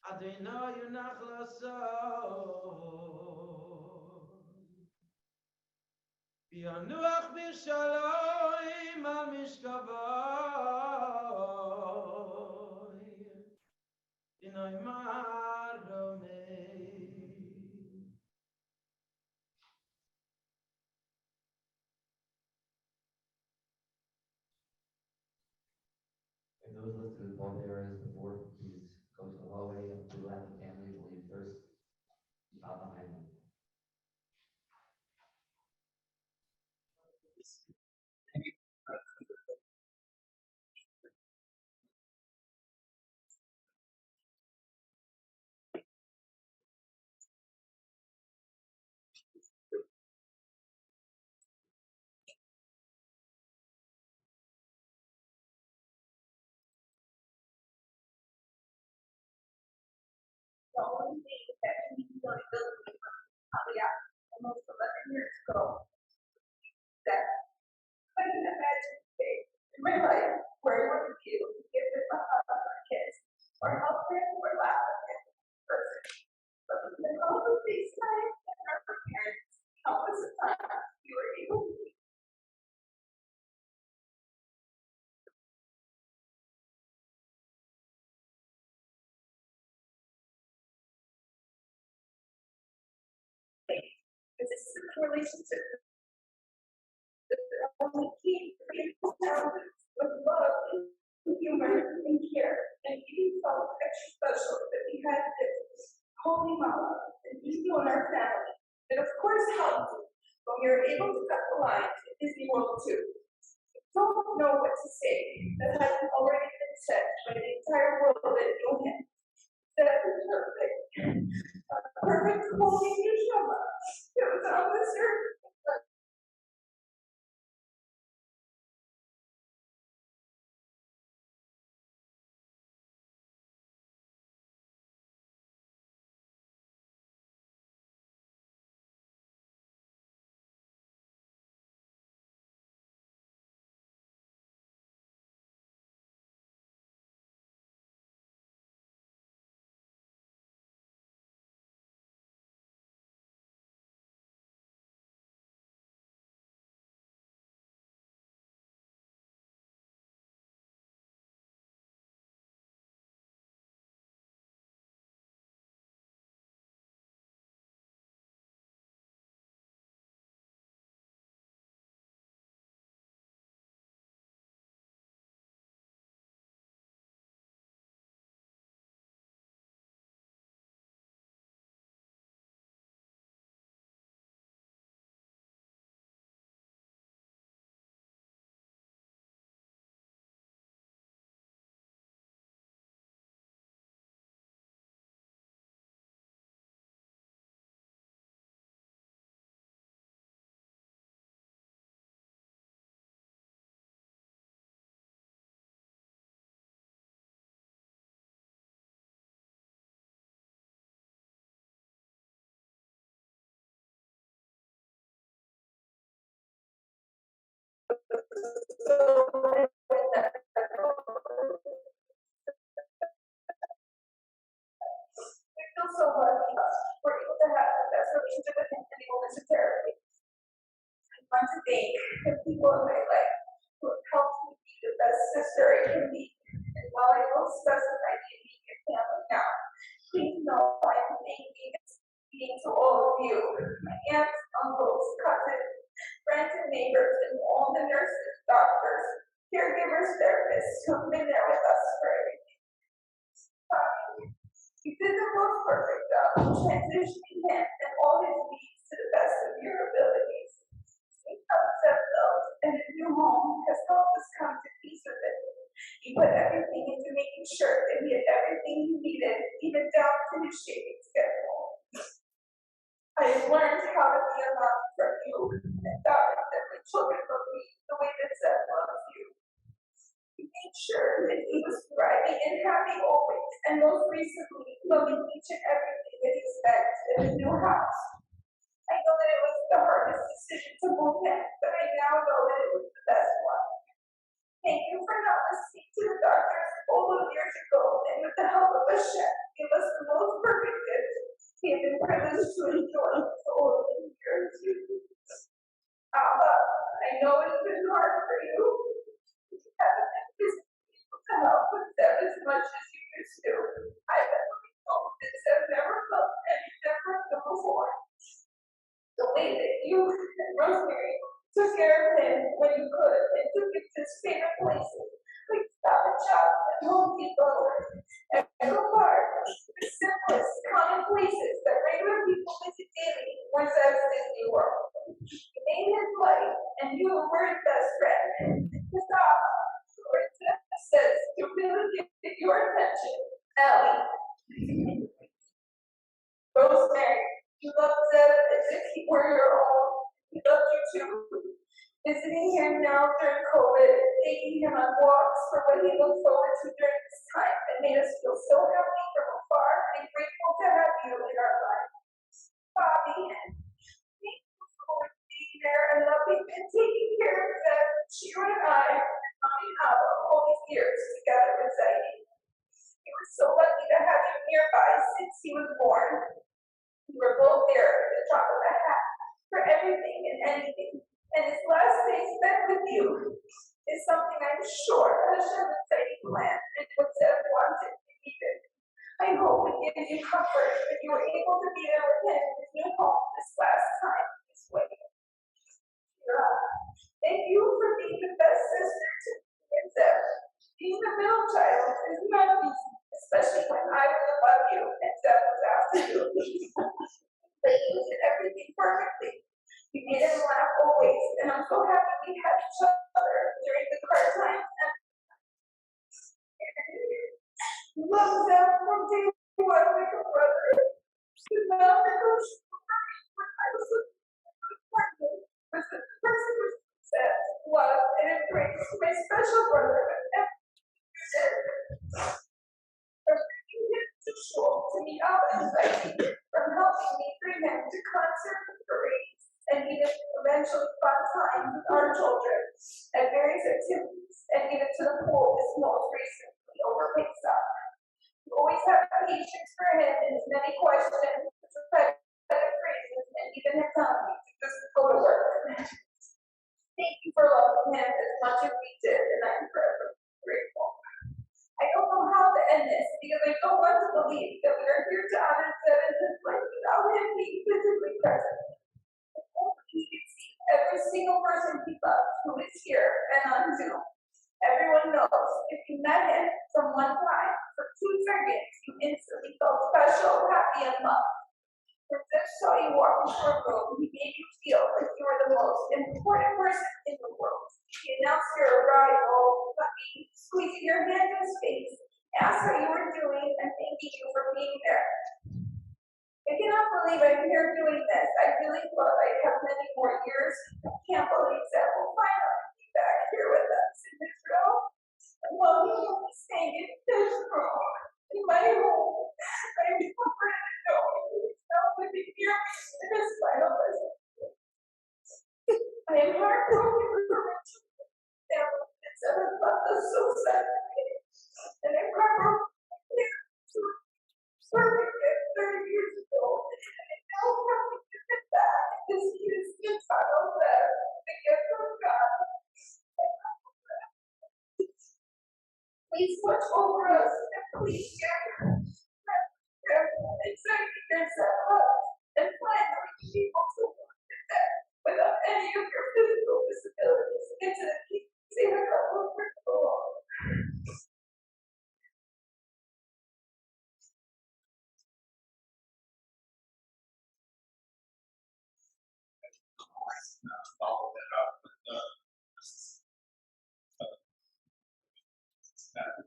אדוני ונחלסוי. ינוח בשלום על משכבוי, דינוי מרומי. If those listed as board areas before, please go to the hallway and to let the family leave first. Not behind them. The only thing that can be done almost 11 years ago, that I can imagine today in my life where I would be able to give this up to my kids or help them or laugh at them in person. But with the help of FaceTime and our parents, countless of times we were able to keep this is a relationship that only key creates challenges with love and humor and care, and even felt extra special that we had this holy mama and easy on our family. And of course helped when we were able to cut the line to Disney World too. I don't know what to say that hasn't already been said by the entire world that knew him. That is perfect. A perfect holy neshama that was on this earth. We feel so lucky we're able to have the best relationship with him and able to therapy. I want to thank the people in my life who have helped me be the best sister I can be. And while I will specify the immediate family now, please know I am thanking and speaking to all of you, my aunts, uncles, cousins, friends and neighbors, and all the nurses, doctors, caregivers, therapists who have been there with us for everything. You did the most perfect job transitioning him and all his needs to the best of your abilities. He himself and his new home has helped us come to peace with it. He put everything into making sure that he had everything he needed, even down to his shaving schedule. I have learned how to be a mom from you, and God that my children love me the way that Seth loves you. sure that he was thriving and happy always, and most recently, loving each and everything that he spent in his new house. I know that it was the hardest decision to move him, but I now know that it was the best one. Thank you for not listening to the doctors all those years ago, and with the help of Hashem, give us the most perfect gift we have been privileged to enjoy for all these years. Abba, I know it's been hard for you. You haven't been able to help with them as much as you used to. I bet we know this has never felt any different than before. The way that you and Rosemary took care of him when you could and took him to his favorite places like Stop and Shop and Home Depot and Echo Park, the simplest, common places that regular people visit daily were Zev's Disney World. You made his life, and you were his best friend. Stop, Lord Zev says to really get your attention, Ellie. Rosemary, you loved Zev as if he were your own. He loved you too. Visiting him now during COVID, taking him on walks for what he looked forward to during this time, and made us feel so happy from afar and grateful to have you in our lives. Bobby, thank you for being there and loving and taking care of Zev, you and I, and Mommy and Abba, all these years together with Zaidi. We were so lucky to have you nearby since he was born. We were both there at the drop of a hat for everything and anything. And his last day spent with you is something I'm sure Hashem and Zaidi planned and what Zev wanted and needed. I hope it gives you comfort that you were able to be there with him in his new home this last time this way. Thank you for being the best sister to me and Zev. Being the middle child is not easy, especially when I was above you and Zev was after you. But you did everything perfectly. You made him laugh always, and I'm so happy we had each other during the hard times. You loved Zev from day one like a brother. You now negotiated when I was looking for a partner was the person who said, love, and embrace my special brother with everything you did. From bringing him to school to meet up and from helping me bring him to concerts and parades, and even eventually fun times with our children at various activities, and even to the pool this most recently over Pesach. You always have patience for him and his many questions, repetitive phrases, and even his time to just go to work. Thank you for loving him as much as we did, and I'm forever grateful. I don't know how to end this because I don't want to believe that we are here to honor Zev in his life without him being physically present. If only he could see every single person he loves who is here and on Zoom. Everyone knows if you met him from one time for 2 seconds, you instantly felt special, happy, and loved. When Zev saw you walk into a room, he made you feel like you were the most important person in the world. He announced your arrival, squeezing your hand in his face, asked how you were doing, and thanking you for being there. I cannot believe I'm here doing this. I really thought I'd have many more years. I can't believe Zev will finally be back here with us in Israel. And while he will be staying in this room, in my home, I am comforted knowing that he's not living near me in his final visit. I am heartbroken for my children. And Zev has left us so sadly. And I'm heartbroken to serving him 30 years ago. And I know how we give him back because he is the child that the gift from God. Please watch over us and please share exactly yourself and finally be able to work with that without any of your physical disabilities into the keeping of our movement along. Follow that up with the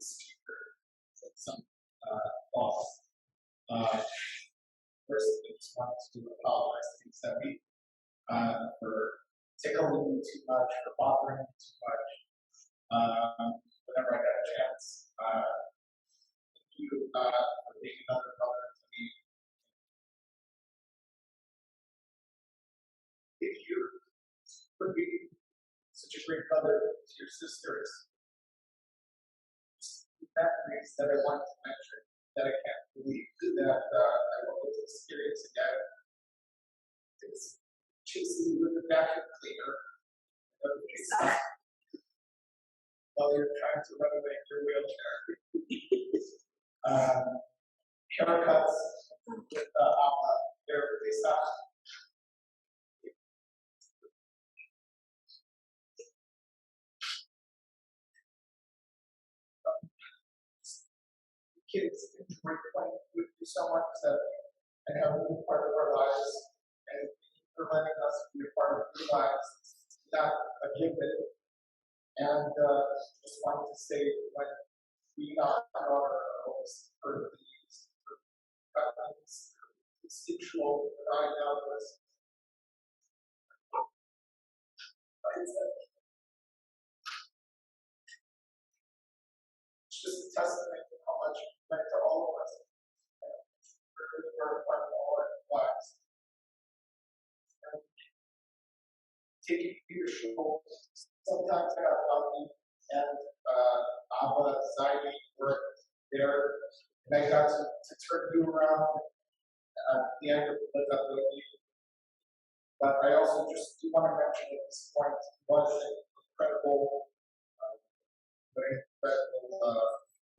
speaker with some thoughts. First, I just wanted to apologize to Debbie for tickling you too much, for bothering you too much. Whenever I got a chance. Thank you for being another brother to me. Thank you for being such a great brother to your sisters. Memories that I want to mention that I can't believe that I will experience again. It's chasing you with the vacuum cleaner. While you're trying to run away in your wheelchair. Haircuts with their face up. Kids enjoy playing with you so much that and having been part of our lives and for letting us be a part of your lives. It's not a given. And just wanted to say when we got our homes for these instinctual diagnosis, it's just a testament to how much it meant to all of us. Really were part of all our lives. And taking leadership sometimes I love you and Abba, Zaidi were there, and I got to turn you around at the end of the ability. But I also just do want to mention at this point was an incredible, very incredible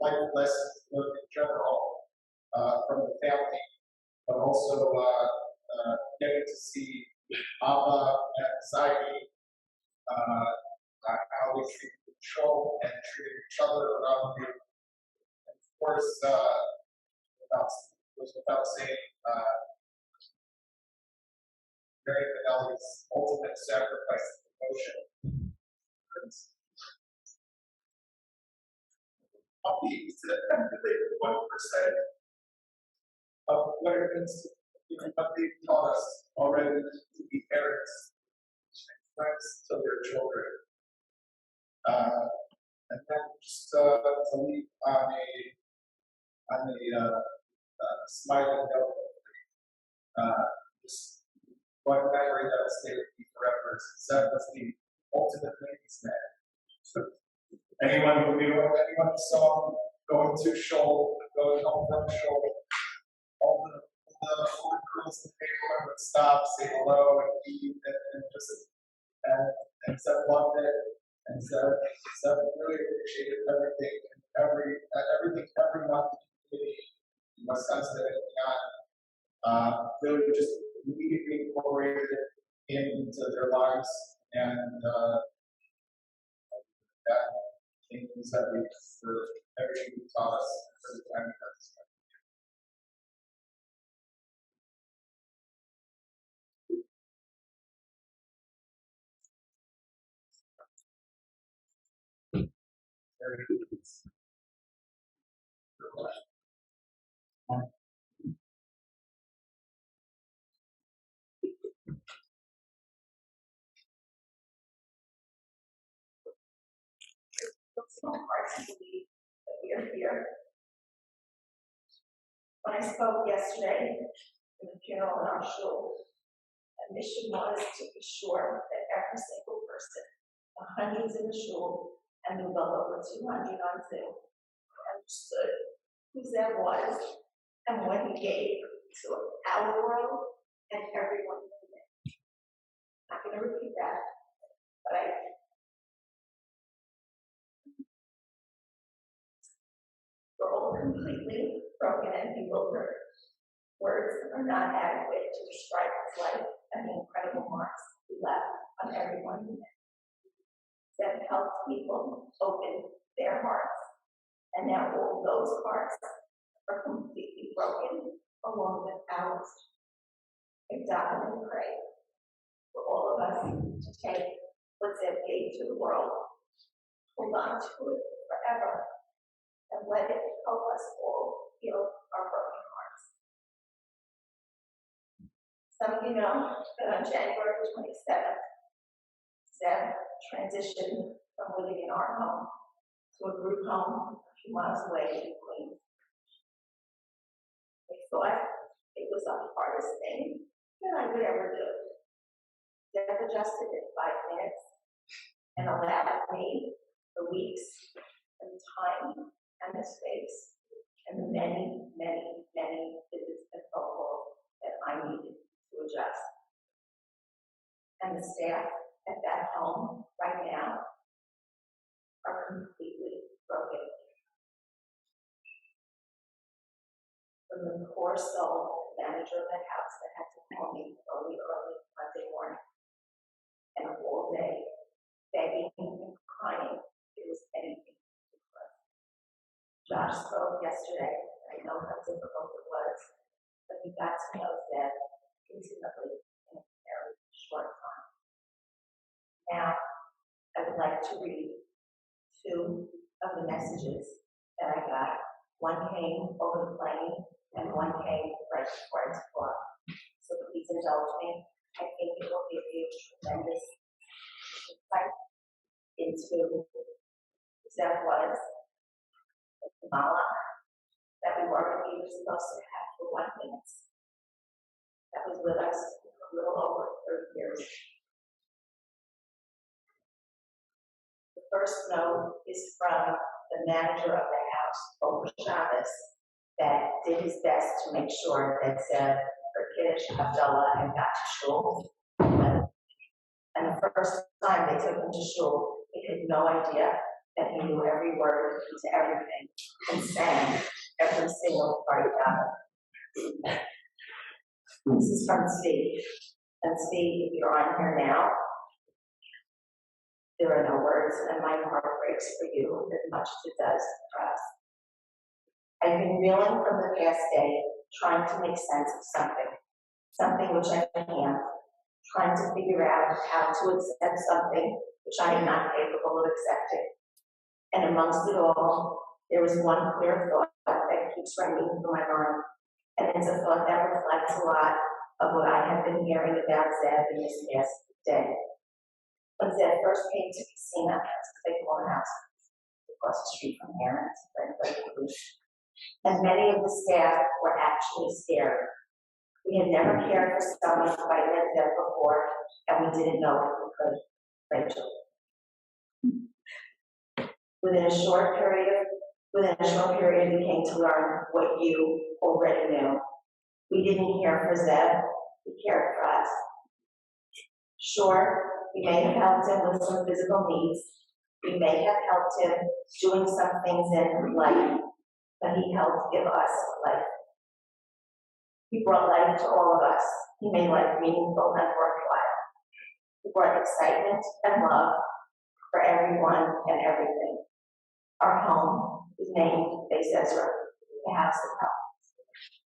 life lessons learned in general from the family, but also getting to see Abba and Zaidi how they treat control and treating each other around you. And of course, without saying, Mary Vanelli's ultimate sacrifice and devotion. Puppies that emulate 1% of what it means to what they've taught us already to be parents and friends to their children. And then just to leave on a smiling note, just one memory that will stay with me forever is Zev was the ultimate ladies man. Anyone who saw him going to Shoal, going home from Shoal, all the older girls in the neighborhood would stop, say hello, and eat, and Zev loved it. And Zev really appreciated everything and everything everyone in the Wisconsin and beyond really just immediately incorporated it into their lives and that thank you Zev for everything you taught us for the time you had to spend. It's so hard to believe that we are here. When I spoke yesterday in the funeral in our shul, the mission was to be sure that every single person, the hundreds in the shul, and the well over 200 on Zoom, understood who Zev was and what he gave to our world and everyone in it. I'm not going to repeat that, but we're all completely broken and bewildered. Words are not adequate to describe his life and the incredible marks he left on everyone he met. Zev helped people open their hearts, and now all those hearts are completely broken along with ours. I die and pray for all of us to take what Zev gave to the world, hold on to it forever, and let it help us all heal our broken hearts. Some of you know that on January 27th, Zev transitioned from living in our home to a group home a few miles away in Queens. I thought it was the hardest thing that I would ever do. Deb adjusted in 5 minutes and allowed me the weeks and the time and the space and the many, many, many visits and phone calls that I needed to adjust. And the staff at that home right now are completely broken. From the poor soul manager of the house that had to call me early Monday morning and all day begging and crying if it was anything to us. Josh spoke yesterday. I know how difficult it was, but he got to know Zev intimately in a very short time. Now, I would like to read 2 of the messages that I got. One came over the plane and one came right before I took off. So please indulge me. I think it will give you tremendous insight into who Zev was, the Mala that we weren't even supposed to have for 1 minute, that was with us for a little over 30 years. The first note is from the manager of the house over Shabbos that did his best to make sure that Zev, her Kiddush, Abdullah, and got to shul. And the first time they took him to shul, he had no idea that he knew every word to everything and sang every single part of it. This is from Tzvi. And Tzvi, if you're on here now, there are no words, and my heart breaks for you as much as it does for us. I've been reeling from the past day, trying to make sense of something which I can't, trying to figure out how to accept something which I am not capable of accepting. And amongst it all, there is one clear thought that keeps ringing through my mind, and it's a thought that reflects a lot of what I have been hearing about Zev in this past day. When Zev first came to Casina, it's a big house across the street from Aaron's, and many of the staff were actually scared. We had never cared for someone like Zev before, and we didn't know if we could. Rachel. Within a short period, we came to learn what you already knew. We didn't care for Zev, we cared for us. Sure, we may have helped him with some physical needs. We may have helped him doing some things in life, but he helped give us life. He brought life to all of us. He made life meaningful and worthwhile. He brought excitement and love for everyone and everything. Our home is named Beis Ezra, the house of help.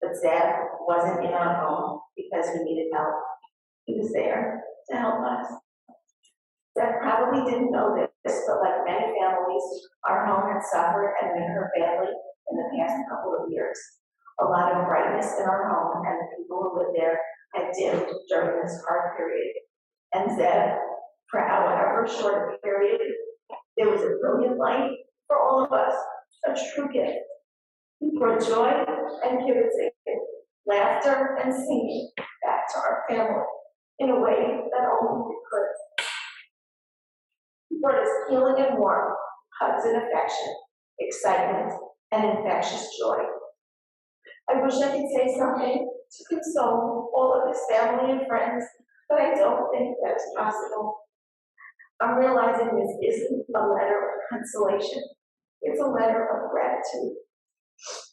But Zev wasn't in our home because we needed help. He was there to help us. Zev probably didn't know this, but like many families, our home had suffered and been hurt badly in the past couple of years. A lot of brightness in our home and the people who lived there had dimmed during this hard period. And Zev, for however short a period, there was a brilliant light for all of us, a true gift. He brought joy and kibitzing, laughter and singing back to our family in a way that only we could. He brought us healing and warmth, hugs and affection, excitement and infectious joy. I wish I could say something to console all of his family and friends, but I don't think that's possible. I'm realizing this isn't a letter of consolation. It's a letter of gratitude.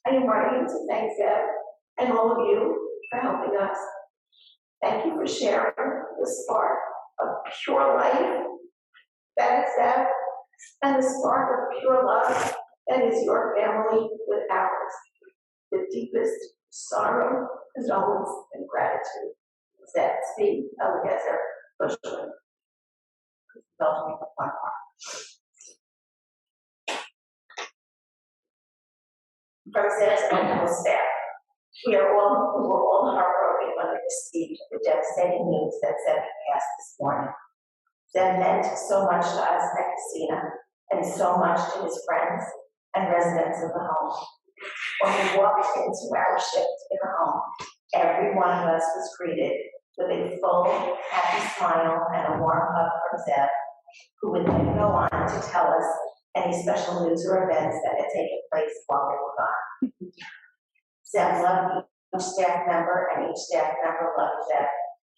I am writing to thank Zev and all of you for helping us. Thank you for sharing the spark of pure life that is Zev, and the spark of pure love that is your family with ours. With deepest sorrow, condolence, and gratitude. Zev C. Eliezer Bushman. From Zev's medical staff, we were all heartbroken when we received the devastating news that Zev had passed this morning. Zev meant so much to us at Casina, and so much to his friends and residents of the home. When we walked into our shift in the home, every one of us was greeted with a full, happy smile and a warm hug from Zev, who would then go on to tell us any special news or events that had taken place while we were gone. Zev loved each staff member, and each staff member loved Zev.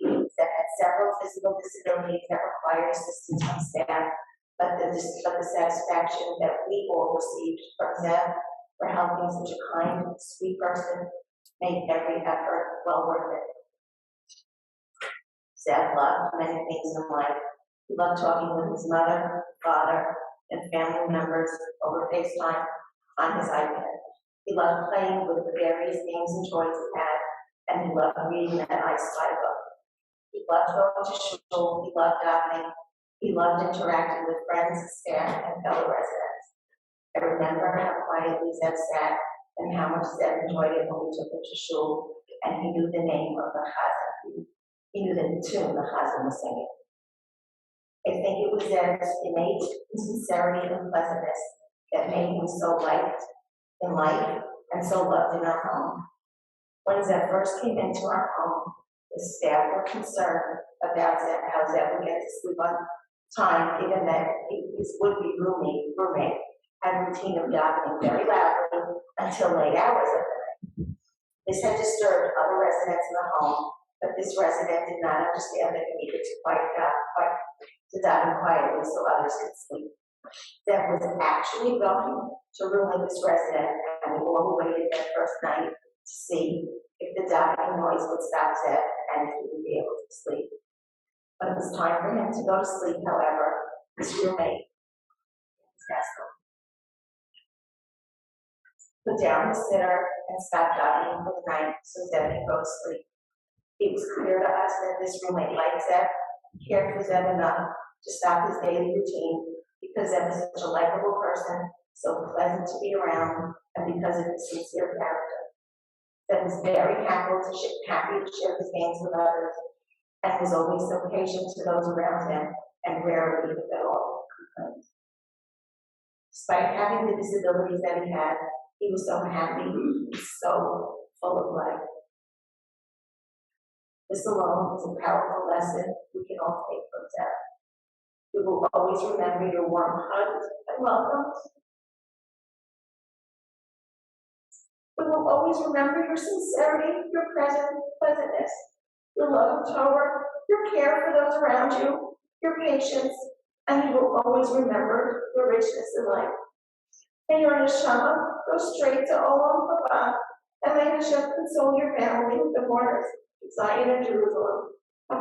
Zev had several physical disabilities that required assistance from staff, but the satisfaction that we all received from Zev for helping such a kind, sweet person made every effort well worth it. Zev loved many things in life. He loved talking with his mother, father, and family members over FaceTime on his iPad. He loved playing with the various games and toys he had, and he loved reading that nice book. He loved going to school, he loved davening, he loved interacting with friends, staff, and fellow residents. I remember how quietly Zev sat and how much Zev enjoyed it when we took him to shul, and he knew the name of the chazan. He knew the tune the chazan was singing. I think it was Zev's innate sincerity and pleasantness that made him so liked in life and so loved in our home. When Zev first came into our home, the staff were concerned about how Zev would get to sleep on time, given that his would-be roommate had a routine of davening very loudly until late hours of the night. This had disturbed other residents in the home, but this resident did not understand that he needed to daven quietly so others could sleep. Zev was actually going to room with this resident, and we all waited that first night to see if the davening noise would stop Zev and if he would be able to sleep. When it was time for him to go to sleep, however, his roommate put down the sitter and stopped davening for the night so Zev could go to sleep. It was clear to us that this roommate liked Zev, cared for Zev enough to stop his daily routine because Zev was such a likable person, so pleasant to be around, and because of his sincere character. Zev was very happy to share his games with others, and was always so patient to those around him, and rarely, if at all, complained. Despite having the disabilities that he had, he was so happy, so full of life. This alone is a powerful lesson we can all take from Zev. We will always remember your warm hugs and welcomes. We will always remember your sincerity, your pleasantness, your love of Torah, your care for those around you, your patience, and you will always remember your richness in life. May your neshama go straight to Olam Haba, and may Hashem console your family, the mourners, Zion and Jerusalem. I'd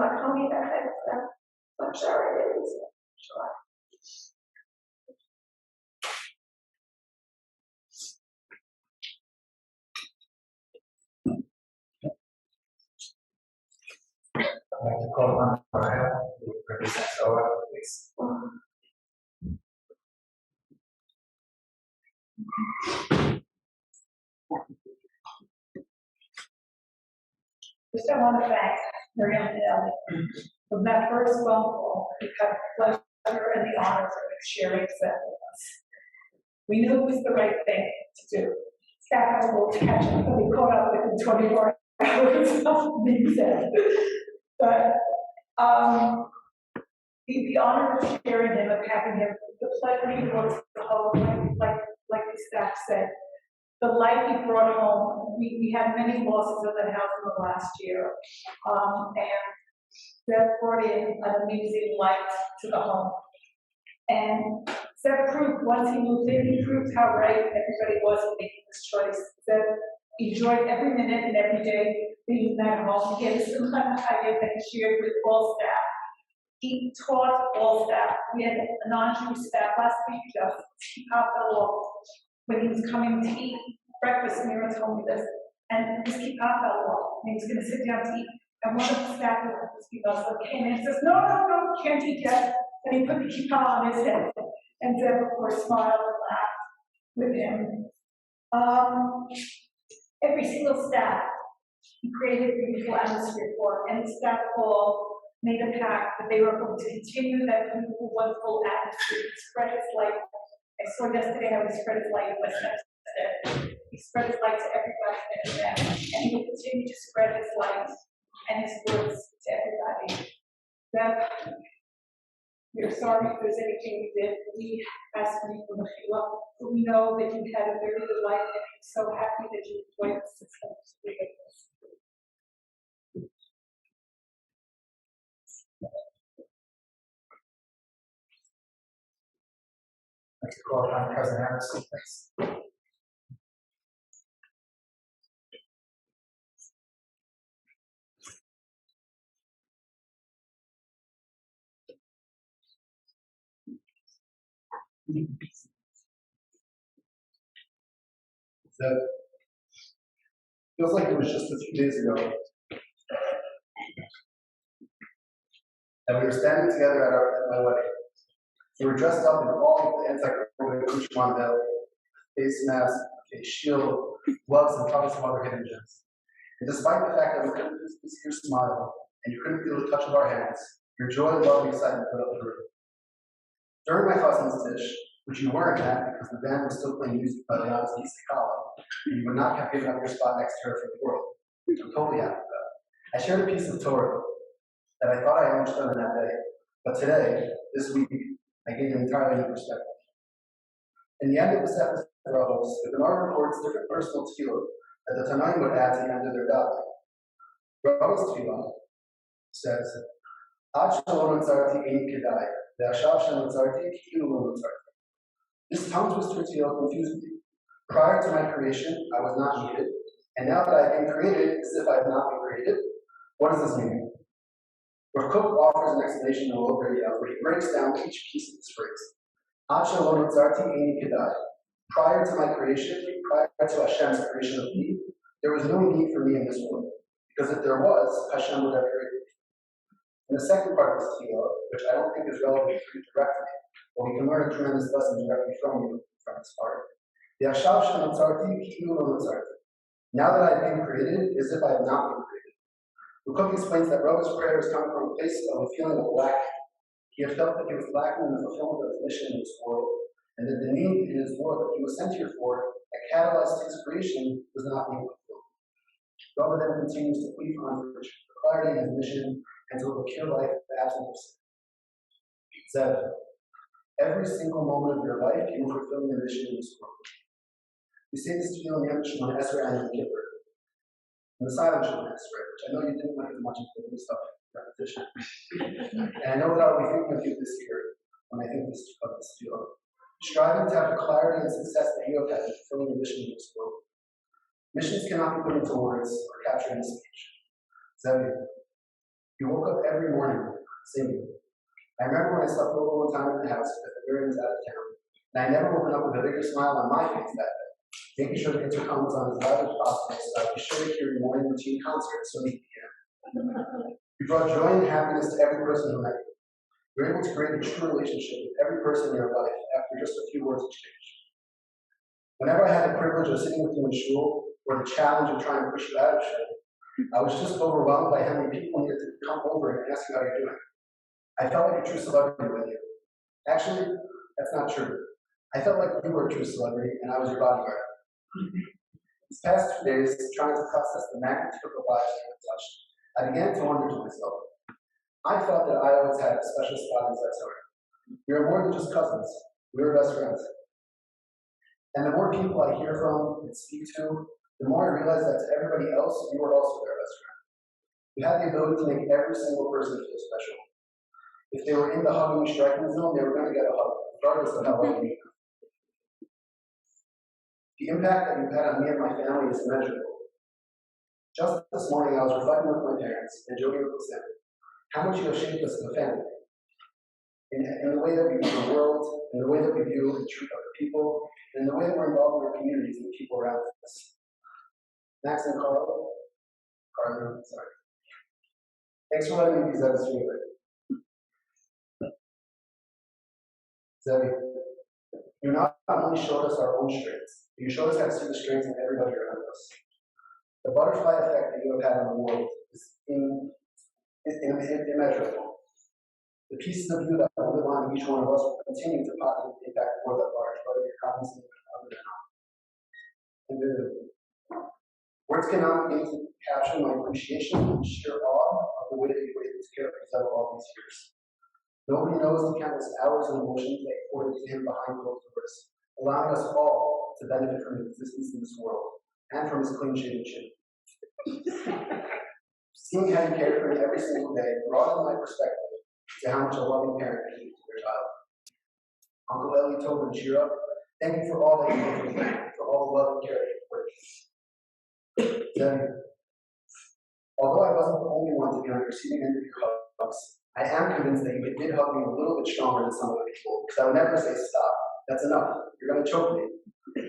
like to call on Mariah, who represents OA, please. First, I want to thank Miriam and Ellie. From that first phone call, we had the pleasure and the honor of sharing that with us. We knew it was the right thing to do. Staff will catch up and be caught up within 24 hours of being said. But the honor of sharing him, of having him, the pleasure he brought to the home, like the staff said, the life he brought home. We had many losses of the house in the last year, and that brought in an amazing life to the home. And Zev proved, once he moved in, he proved how right everybody was in making this choice. Zev enjoyed every minute and every day being in that home. He had a similar idea that he shared with all staff. He taught all staff. We had a non-Jewish staff last week, just he popped off when he was coming to eat breakfast. Mira told me this, and his kippah fell off, and he was going to sit down to eat. And one of the staff came in and says, "No, can't eat yet." And he put the kippah on his head. And Zev, of course, smiled and laughed with him. Every single staff, he created a beautiful atmosphere for, and the staff all made a pact that they were going to continue that beautiful, wonderful atmosphere, spread its light I saw yesterday how he spread his light in Westminster. He spread his light to everybody that he met, and he will continue to spread his light and his words to everybody. That we're sorry if there's anything we did. We ask you for the Mechila. We know that you had a very good life, and I'm so happy that you enjoyed the system. Thanks for calling on President Harris. Thanks. That feels like it was just a few days ago that we were standing together at my wedding. We were dressed up in all of the anti-COVID accoutrement belt, face mask, face shield, gloves, and probably some other hidden gems. And despite the fact that we couldn't see your smile and you couldn't feel the touch of our hands, your joy, love, and excitement lit up the room. During my cousin's dish, which you weren't at because the band was still playing music by Leon's Kala, and you would not have given up your spot next to her for the world. I'm totally happy with that. I shared a piece of Torah that I thought I understood on that day, but today, this week, I gained an entirely new perspective. In the end of the Sefer Brachos, the Gemara records different personal tefillah that the Tanaim would add to the end of their davening. Brachos tefillah says, Ad shalom notzarti ein kedai, ve'ashav shenotzarti ki'ilu lo notzarti. This tongue twister tefillah confused me. Prior to my creation, I was not needed, and now that I've been created, as if I have not been created, what does this mean? Rav Kook offers an explanation in the lower video where he breaks down each piece of this phrase. Ad shalom notzarti ein kedai. Prior to my creation, prior to Hashem's creation of me, there was no need for me in this world. Because if there was, Hashem would have created me. And the second part of this tefillah, which I don't think is relevant for you directly, but we can learn a tremendous lesson directly from you from this part. Now that I've been created, as if I have not been created. The Cook explains that Rebbe's prayer is coming from a place of a feeling of lack. He had felt that he was lacking in the fulfillment of his mission in this world, and that the need in his world that he was sent here for, that catalyzed his creation, was not being fulfilled. Rebbe then continues to plead for clarity in his mission and to live a pure life of absence of sin. Zev, every single moment of your life, you will fulfill your mission in this world. We say this to you in the Shemona Esrei and Yom Kippur. In the silent Shemona Esrei, which I know you didn't like as much as the new stuff, repetition. And I know that I'll be thinking of you this year when I think of this tefillah. Striving to have the clarity and success that you have had in fulfilling your mission in this world. Missions cannot be put into words or captured in speech. Zevi, you woke up every morning singing. I remember when I slept over one time in the house because the Miriam was out of town, and I never woken up with a bigger smile on my face that day. Making sure the intercom was on as loud as possible so I could be sure to hear your morning routine concert so we could hear. You brought joy and happiness to every person who met you. You were able to create a true relationship with every person in your life after just a few words exchanged. Whenever I had the privilege of sitting with you in shul, or the challenge of trying to push you out of shul, I was just overwhelmed by how many people needed to come over and ask you how you're doing. I felt like a true celebrity with you. Actually, that's not true. I felt like you were a true celebrity and I was your bodyguard. These past 2 days, trying to process the magnitude of the lives you have touched, I began to wonder to myself. I thought that I always had a special spot in Zetzor. We are more than just cousins. We are best friends. And the more people I hear from and speak to, the more I realize that to everybody else, you are also their best friend. You have the ability to make every single person feel special. If they were in the hugging, striking zone, they were going to get a hug, regardless of how well you knew them. The impact that you've had on me and my family is immeasurable. Just this morning, I was reflecting with my parents and joking with them how much you have shaped us as a family. In the way that we view the world, in the way that we view and treat other people, and in the way that we're involved in our communities and the people around us. Max and Carlo, sorry. Thanks for letting me use that as feedback. Zevi, you not only showed us our own strengths, but you showed us how to see the strengths in everybody around us. The butterfly effect that you have had on the world is immeasurable. The pieces of you that will live on in each one of us will continue to positively impact the world at large, whether you're cognizant of it or not. And words cannot begin to capture my appreciation and sheer awe of the way that you were able to care for Zev all these years. Nobody knows the countless hours and emotions that poured into him behind closed doors, allowing us all to benefit from his existence in this world and from his clean-shaven chin. Seeing how you cared for me every single day broadened my perspective to how much a loving parent can do to their child. Uncle Ellie, Tova, and Shira, thank you for all that you did for me, for all the love and care that you poured. Then, although I wasn't the only one to be on the receiving end of your hugs, I am convinced that you did hug me a little bit stronger than some other people, because I would never say, stop, that's enough, you're going to choke me.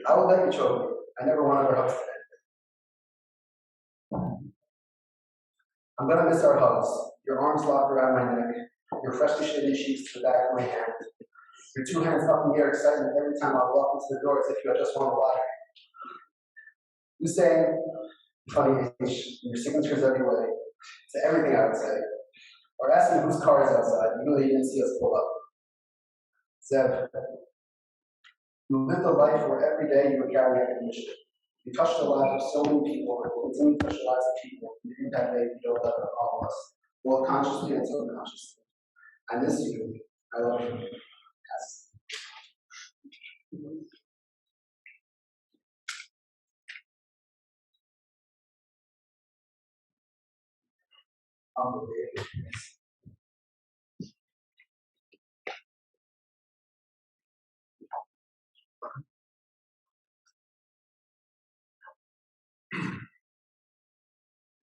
I will let you choke me. I never want other hugs today. I'm going to miss our hugs, your arms locked around my neck, your freshly shaven cheeks to the back of my hand, your two hands up in the air excitement every time I walk into the door as if you had just won a lottery. You saying, funny H, your signatures every way, to everything I would say, or asking whose car is outside, even though you didn't see us pull up. Zev, you lived a life where every day you were carrying a mission. You touched the lives of so many people and will continue to touch the lives of people and the impact that you built up on all of us, both consciously and subconsciously. I miss you. I love you. Yes.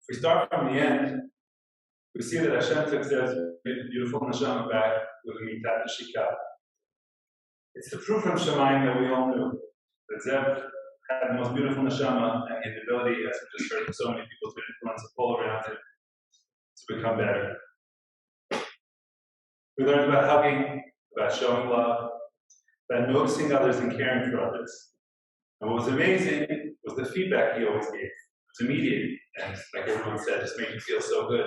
If we start from the end, we see that Hashem took Zev's beautiful neshama back with a mitat neshika. It's the proof from Shemayim that we all knew that Zev had the most beautiful neshama and had the ability, as we just heard from so many people, to influence the pull around him to become better. We learned about hugging, about showing love, about noticing others and caring for others. And what was amazing was the feedback he always gave. It was immediate, and like everyone said, just made you feel so good.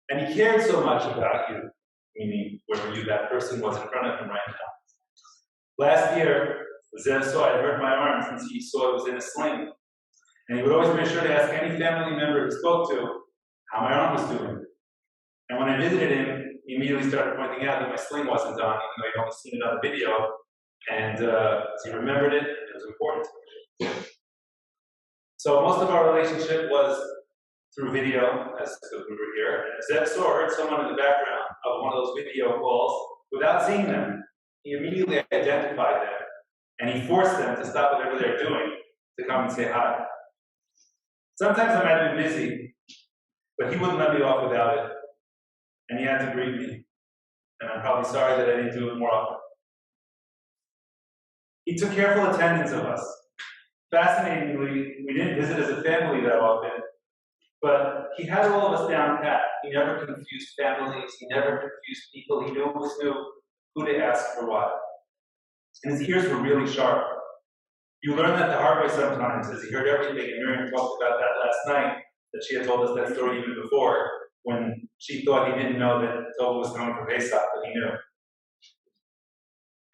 And he cared so much about you, meaning wherever you, that person, was in front of him right now. Last year, Zev saw I hurt my arm since he saw it was in a sling. And he would always make sure to ask any family member he spoke to how my arm was doing. And when I visited him, he immediately started pointing out that my sling wasn't on, even though he'd only seen it on the video. And he remembered it, and it was important to him. So most of our relationship was through video, as we were here. And Zev heard someone in the background of one of those video calls without seeing them. He immediately identified them, and he forced them to stop whatever they're doing to come and say hi. Sometimes I might have been busy, but he wouldn't let me off without it. And he had to greet me. And I'm probably sorry that I didn't do it more often. He took careful attendance of us. Fascinatingly, we didn't visit as a family that often, but he had all of us down pat. He never confused families, he never confused people, he always knew who to ask for what. And his ears were really sharp. You learn that the hard way sometimes, as he heard everything, and Miriam talked about that last night, that she had told us that story even before, when she thought he didn't know that Tova was coming for Pesach, but he knew.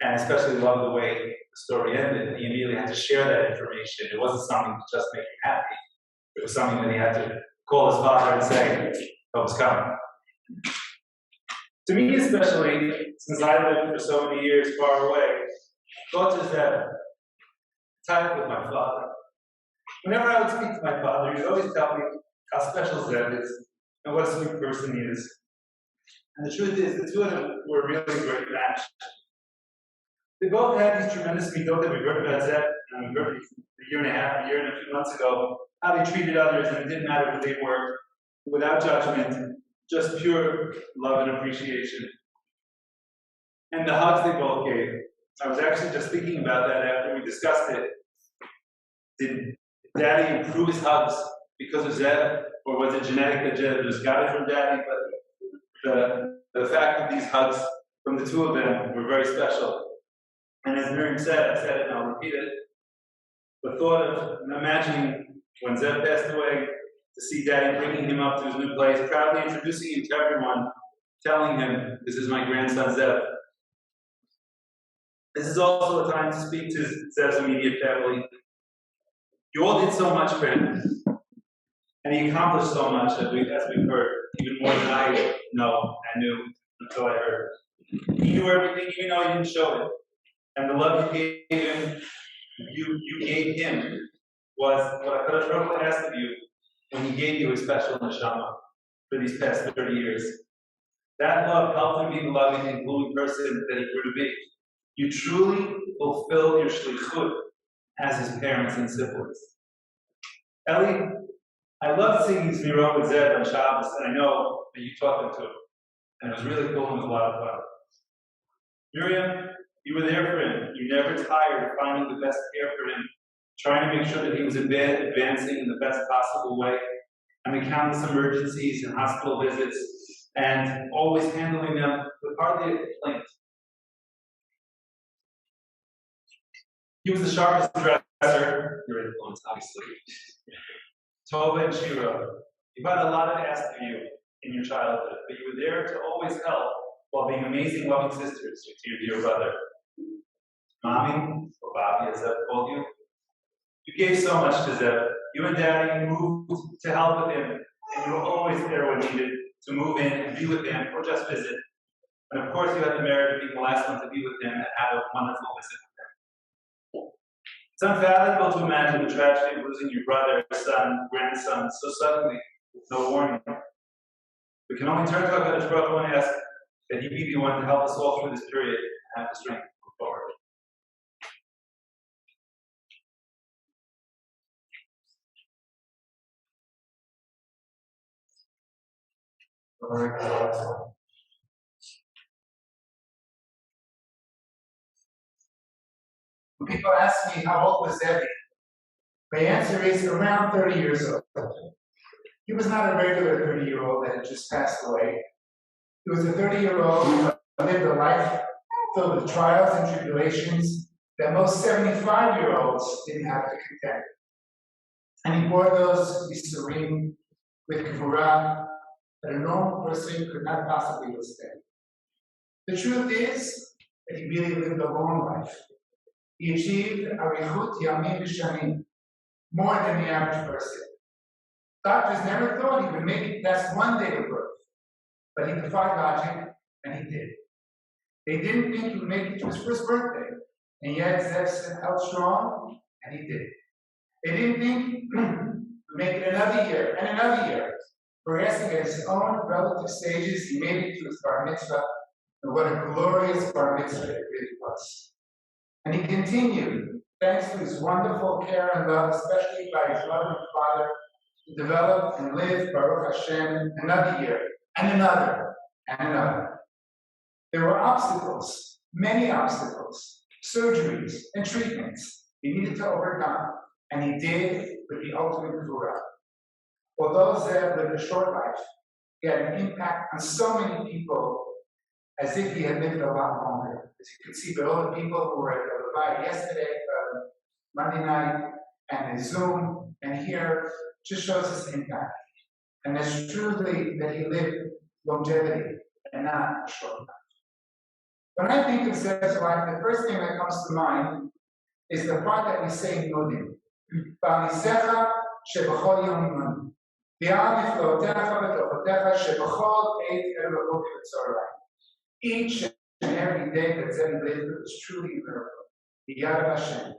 And I especially loved the way the story ended, and he immediately had to share that information. It wasn't something to just make him happy. It was something that he had to call his father and say, Tova's coming. To me especially, since I lived for so many years far away, thoughts is that tied with my father. Whenever I would speak to my father, he would always tell me how special Zev is and what a sweet person he is. And the truth is, the two of them were a really great match. They both had these tremendous midot that we heard about Zev, and we heard a year and a few months ago, how they treated others, and it didn't matter who they were, without judgment, just pure love and appreciation. And the hugs they both gave. I was actually just thinking about that after we discussed it. Did Daddy improve his hugs because of Zev, or was it genetic that Zev just got it from Daddy? But the fact that these hugs from the two of them were very special. And as Miriam said, I said it and I'll repeat it, the thought of imagining when Zev passed away, to see Daddy bringing him up to his new place, proudly introducing him to everyone, telling him, this is my grandson Zev. This is also a time to speak to Zev's immediate family. You all did so much for him, and he accomplished so much, as we've heard, even more than I know and knew until I heard. He knew everything, even though he didn't show it. And the love you gave him, you gave him, was what HaKadosh Baruch Hu asked of you when he gave you a special neshama for these past 30 years. That love helped him be the loving and glowing person that he grew to be. You truly fulfilled your shlichut as his parents and siblings. Ellie, I love singing Zmirot with Zev on Shabbos, and I know that you taught them to him. And it was really cool and it was a lot of fun. Miriam, you were there for him. You never tired of finding the best care for him, trying to make sure that he was advancing in the best possible way, and the countless emergencies and hospital visits, and always handling them with hardly a complaint. He was the sharpest dresser, your influence, obviously. Tova and Shira, you've had a lot of asked of you in your childhood, but you were there to always help while being amazing, loving sisters to your dear brother. Mommy, or Bobby, as Zev called you, you gave so much to Zev. You and Daddy moved to help with him, and you were always there when needed to move in and be with him or just visit. And of course, you had the merit of being the last one to be with him and have a wonderful visit with him. It's unfathomable to imagine the tragedy of losing your brother, son, grandson so suddenly, with no warning. We can only turn to HaKadosh Baruch Hu and ask that he be the one to help us all through this period and have the strength to move forward. When people ask me how old was Zevi, my answer is around 30 years old. He was not a regular 30-year-old that had just passed away. He was a 30-year-old who lived a life filled with trials and tribulations that most 75-year-olds didn't have to contend. And he bore those to be serene with gevurah that a normal person could not possibly withstand. The truth is that he really lived a long life. He achieved arichut yamim v'shamim, more than the average person. Doctors never thought he would make it past one day of birth, but he defied logic, and he did. They didn't think he would make it to his first birthday, and yet Zev held strong, and he did. They didn't think he would make it another year, and another year. Progressing at his own relative stages, he made it to his bar mitzvah, and what a glorious bar mitzvah it really was. And he continued, thanks to his wonderful care and love, especially by his loving father, to develop and live, Baruch Hashem, another year, and another, and another. There were obstacles, many obstacles, surgeries and treatments he needed to overcome, and he did with the ultimate gevurah. Although Zev lived a short life, he had an impact on so many people as if he had lived a lot longer. As you can see, but all the people who were at the Levaya yesterday, Monday night, and the Zoom, and here, just shows his impact. And it's truly that he lived longevity and not a short life. When I think of Zev's life, the first thing that comes to mind is the part that we say in Nudim. Ba'anisecha shebachol yom imanu. V'al niflotecha v'tochotecha shebachol eit erev b'boker v'tzorayim. Each and every day that Zev lived was truly a miracle. The Yad of Hashem.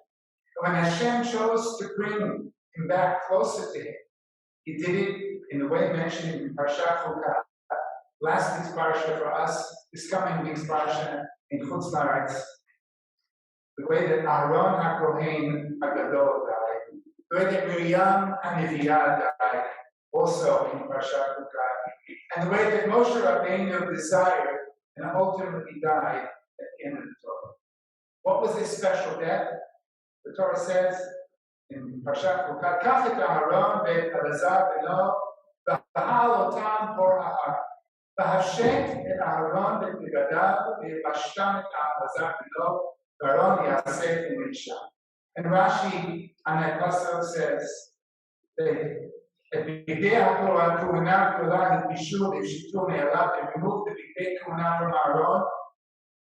When Hashem chose to bring him back closer to him, he did it in the way mentioned in Parshat Chukah. Last week's parsha for us, this coming week's parsha in Chutz La'aretz. The way that Aaron HaKohen HaGadol died, the way that Miriam HaNeviah died, also in Parshat Chukah, and the way that Moshe Rabbeinu desired and ultimately died at the end of the Torah. What was this special death? The Torah says in Parshat Chukah, Kach et Aaron v'et Elazar beno v'hal otam por ha'ar. V'hashet et Aaron v'et begadav v'yepashtam et Elazar beno v'Aaron yaseh u'misham. And Rashi on that pasuk says, they את בגדי הכהונה הגדולה הלבישו והפשיטו מעליו, they removed the בגדי כהונה from Aaron,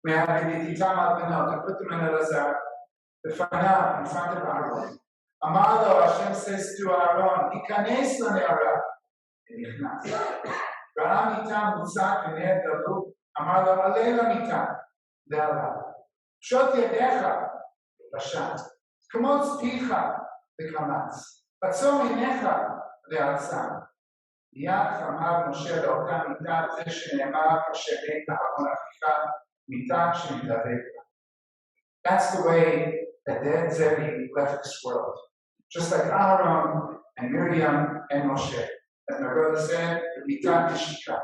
מהבדיתם על בנו, to put them in Elazar, בפניו, in front of Aaron. אמר לו, השם says to Aaron, היכנס לנערה, ונכנס. ראה מיטה מוצק ונר דלוק, אמר לו, עלה למיטה, ועלה. פשוט ידיך, פשט, קמוץ פיך, וקמץ. עצום עיניך, ועצם. מיד אמר משה לאותה מיטה, זה שנאמר, אשר היית ארון אחיך, מיטה שמתאבק. That's the way that Zevi left this world. Just like Aaron and Miriam and Moshe. As my brother said, Mitat Tishika.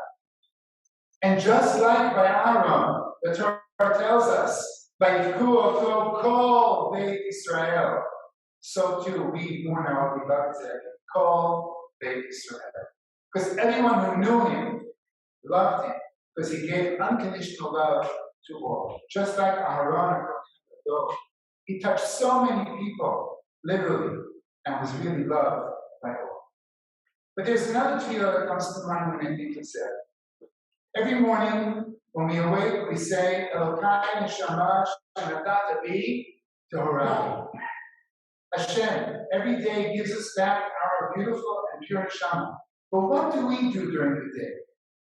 And just like by Aaron, the Torah tells us, by Yikuoto Kol Beit Israel, so too we mourn our beloved Zevi, Kol Beit Israel. Because everyone who knew him loved him, because he gave unconditional love to all. Just like Aaron, he touched so many people, literally, and was really loved by all. But there's another tefillah that comes to mind when I think of Zev. Every morning, when we awake, we say, Elokai neshama shenatata bi tehorah. Hashem, every day gives us back our beautiful and pure neshama. But what do we do during the day?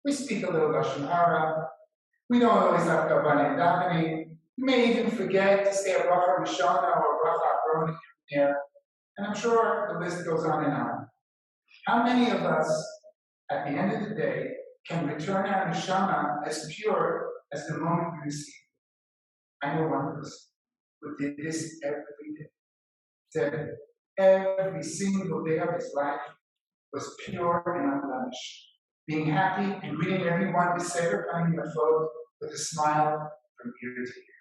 We speak a little Lashon Hara. We don't always have Kavanah and davening. You may even forget to say a bracha Rishona or a bracha Achrona here. And I'm sure the list goes on and on. How many of us, at the end of the day, can return our neshama as pure as the moment we received it? I know one person who did this every day. Said every single day of his life was pure and unblemished. Being happy and greeting everyone with Sefer Panim Yafot with a smile from ear to ear.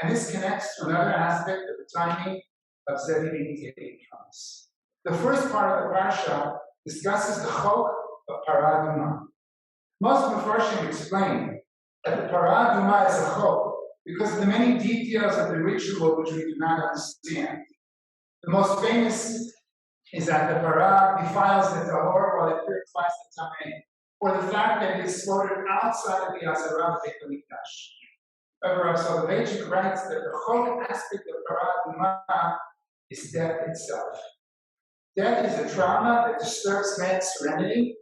And this connects to another aspect of the timing of Zevi being taken from us. The first part of the parasha discusses the chok of Parah Adumah. Most Mefarshim explain that the Parah Adumah is a chok because of the many details of the ritual which we do not understand. The most famous is that the parah defiles the tahor while it purifies the tameh, or the fact that it is slaughtered outside of the Azarah Beit HaMikdash. However, Rav Soloveitchik writes that the chok aspect of Parah Adumah is death itself. Death is a trauma that disturbs man's serenity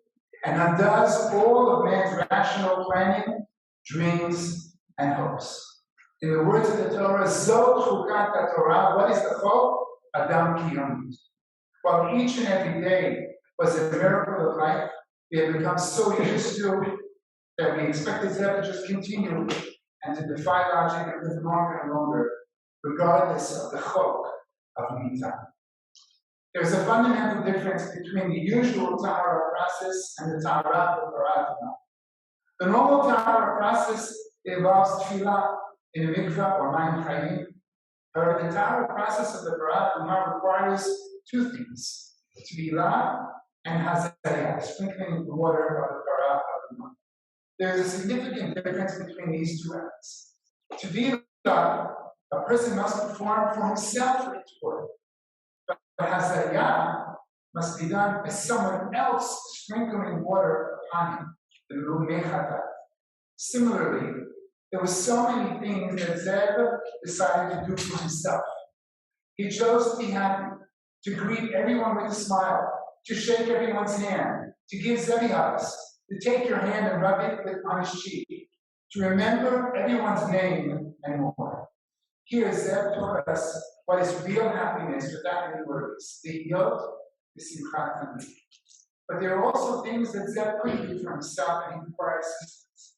and undoes all of man's rational planning, dreams, and hopes. In the words of the Torah, Zot Chukat HaTorah, what is the chok? Adam Kiyamut. While each and every day was a miracle of life, we have become so used to that we expect it to just continue and to defy logic and live longer and longer, regardless of the chok of Mita. There's a fundamental difference between the usual Tahara process and the Tahara of Parah Adumah. The normal Tahara process involves tefillah in a mikvah or mayim chayim. However, the Tahara process of the Parah Adumah requires two things: tefillah and hazayah, sprinkling the water of the Parah Adumah. There is a significant difference between these two acts. Tefillah, a person must perform for himself for each word. But hazayah must be done by someone else sprinkling water upon him, the lumei chatat. Similarly, there were so many things that Zev decided to do for himself. He chose to be happy, to greet everyone with a smile, to shake everyone's hand, to give Zevi hugs, to take your hand and rub it on his cheek, to remember everyone's name and more. Here, Zev taught us what is real happiness without any words, the yot, the simchat. But there are also things that Zev couldn't do for himself and he required assistance.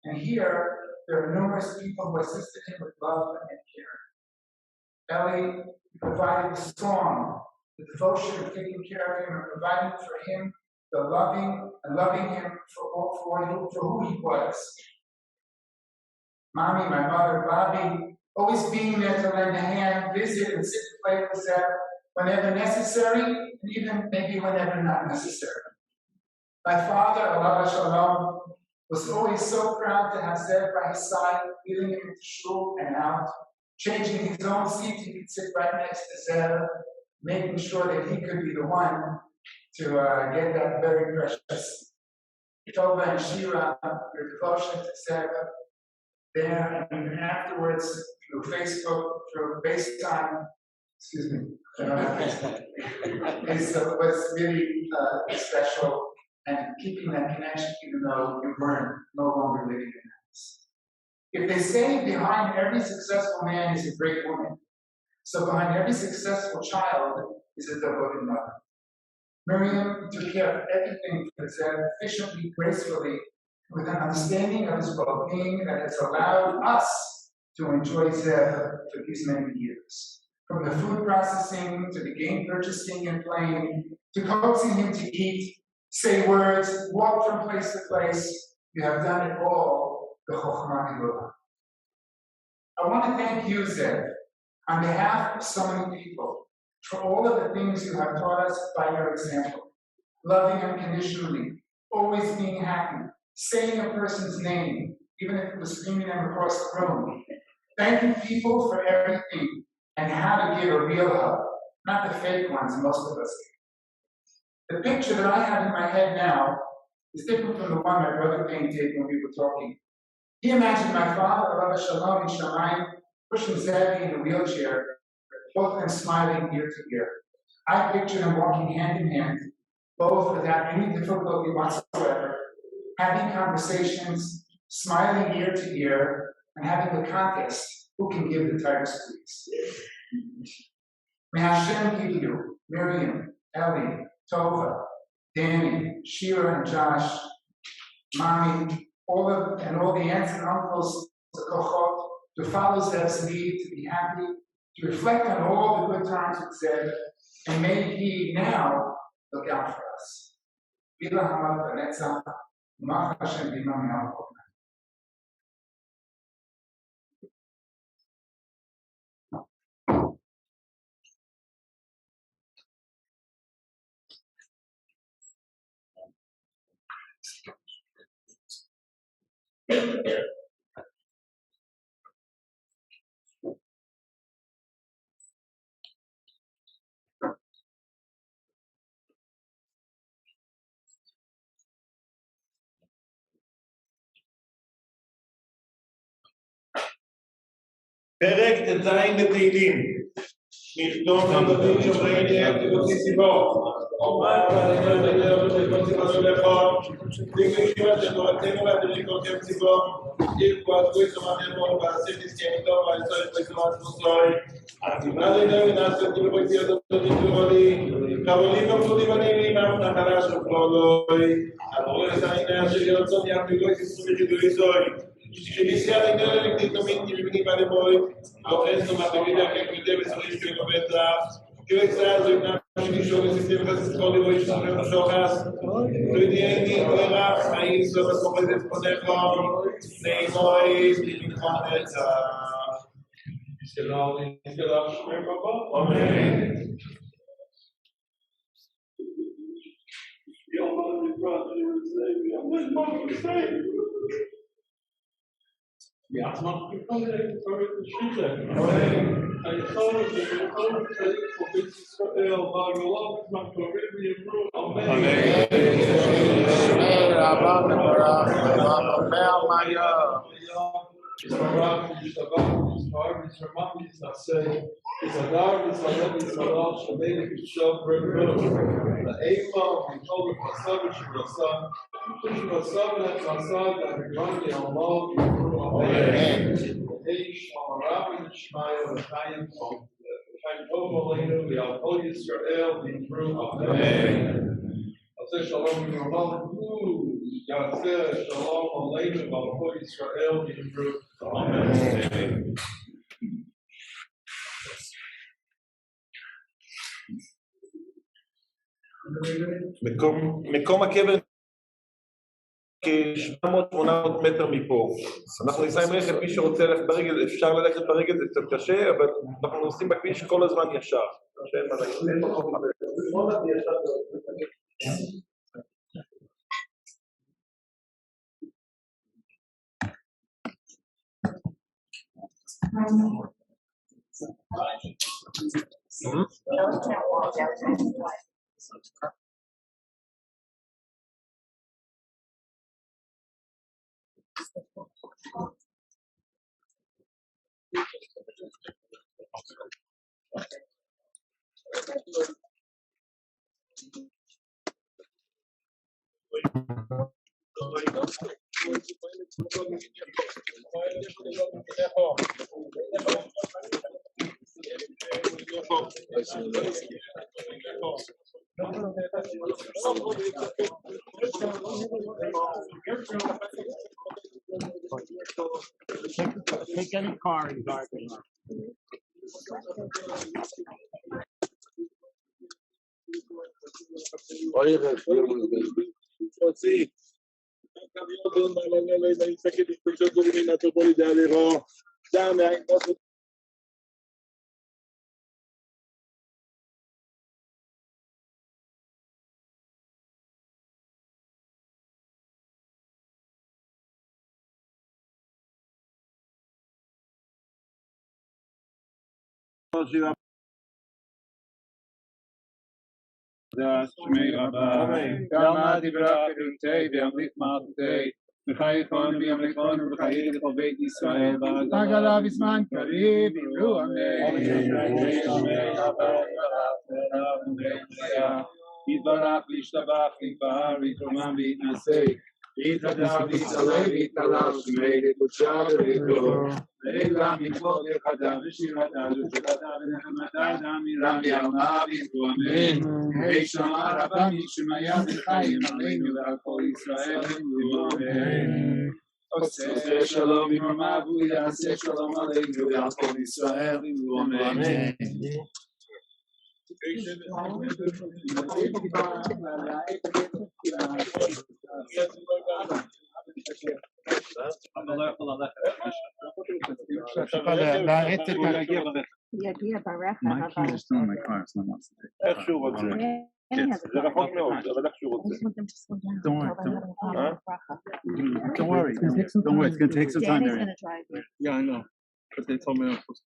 And here, there are numerous people who assisted him with love and care. Eli provided the song, the devotion of taking care of him and providing for him the loving him for who he was. Mommy, my mother, Bobby, always being there to lend a hand, visit, and sit and play with Zev whenever necessary, and even maybe whenever not necessary. My father, Alav Shalom, was always so proud to have Zev by his side, leading him into shul and out, changing his own seat, he could sit right next to Zev, making sure that he could be the one to get that very precious Tova and Shira, your devotion to Sarah, there, and afterwards through Facebook, through FaceTime, excuse me, was really special, and keeping that connection even though you weren't no longer living in that house. If they say behind every successful man is a great woman, so behind every successful child is a devoted mother. Miriam took care of everything for Zev efficiently, gracefully, with an understanding of his well-being that has allowed us to enjoy Zev for these many years. From the food processing, to the game purchasing and playing, to coaxing him to eat, say words, walk from place to place, you have done it all, the Chokhmah Gedolah. I want to thank you, Zev, on behalf of so many people, for all of the things you have taught us by your example. Loving unconditionally, always being happy, saying a person's name, even if it was screaming them across the room. Thanking people for everything and how to give a real hug, not the fake ones most of us give. The picture that I have in my head now is different from the one my brother painted when we were talking. He imagined my father, Rabbi Shalom in Shamayim, pushing Zevi in a wheelchair, both of them smiling ear to ear. I picture them walking hand in hand, both without any difficulty whatsoever, having conversations, smiling ear to ear, and having a contest who can give the tighter squeeze. May Hashem give you, Miriam, Ellie, Tova, Danny, Shira, and Josh, Mommy, all the aunts and uncles, the kochot, to follow Zev's lead, to be happy, to reflect on all the good times with Zev, and may he now look out for us. Bila hamad v'netzach, u'mach Hashem b'imam me'al. פרק ט"ז בתהילים. נכתוב המדעים שומרים תבוצי סיבור. אומר ואני מדבר ושכל סיבנו לאכול. תקשיבה שתורתנו ואדוני כותב ציבור. תקבוע תקוי סומך ימור ועשי נזכם איתו ועשוי תקוי סומך סמוסוי. עקימה לילה ונעשו תלבויתי אותו תתלבולי. קבולים ומפודים הנעימים מהמנחרה שפלולוי. עבורי לסעינה שלי רצון יעמדו יסומי חידוי זוי. Iniciar a ideia de também de vir para depois, ao resto da vida que deve ser escrito para trás, que o exército na instituição sistema das escolas hoje são os jogos, do dia em dia aí sobre as coisas de poder com nem mais de conversa. Shalom, amém. Ja, het mag ik kan even voor het schieten. En ik zal het voor dit Israël, waar we lang maar voor je broer. Amen. Shalom Aleinu, Malchut Yisrael, Yivru. Amen. מקום הקבר כ-700-800 מטר מפה. אנחנו ניסע עם רכב, מי שרוצה ללכת ברגל, אפשר ללכת ברגל, זה קצת קשה, אבל אנחנו נוסעים בכביש כל הזמן ישר. שאין מה להגיד. Take any car in Garden. Sì. שמי רבה, יאללה דברה פרינטי וימליך מלכותי, וחייכון וימליכון ובחיי לכל בית ישראל, והגלה בזמן קריב, ימלו אמן. יתברך וישתבח ויתפאר ויתרומם ויתנשא, ויתהדר ויתעלה ויתעלה, שמי לקודשה ולקדו, ואלה מצוות יחדה ושירתה ותפילתה ונחמתה דמירה ויעלמה ויתרו אמן. היי שמע רבה משמיה וחיים עלינו ועל כל ישראל אמן. עושה שלום במרומיו והוא יעשה שלום עלינו ועל כל ישראל אמן. יגיע ברכב. My key is still in my car, so I'm not sick. איך שהוא רוצה. זה רחוק מאוד, אבל איך שהוא רוצה. Don't worry, don't worry, it's going to take some time. Danny's gonna drive you. Yeah, I know, but they told me I'm supposed to.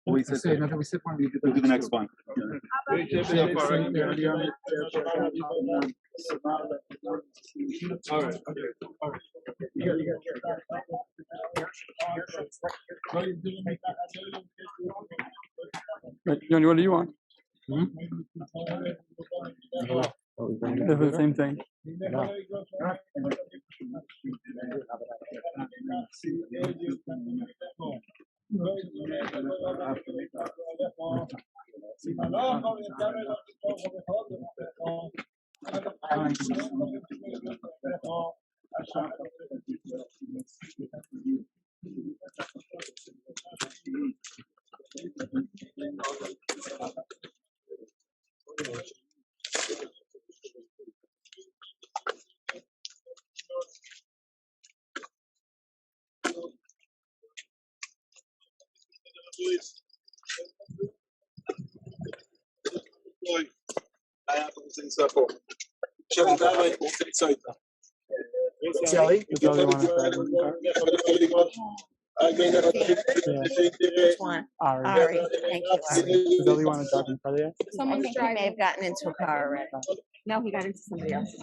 We said no, we said we'll do the next one. All right. Johnny, what do you want? The same thing. Sally? Which one? Ari. Thank you, Ari. Someone I think he may have gotten into a car already. No, he got into somebody else.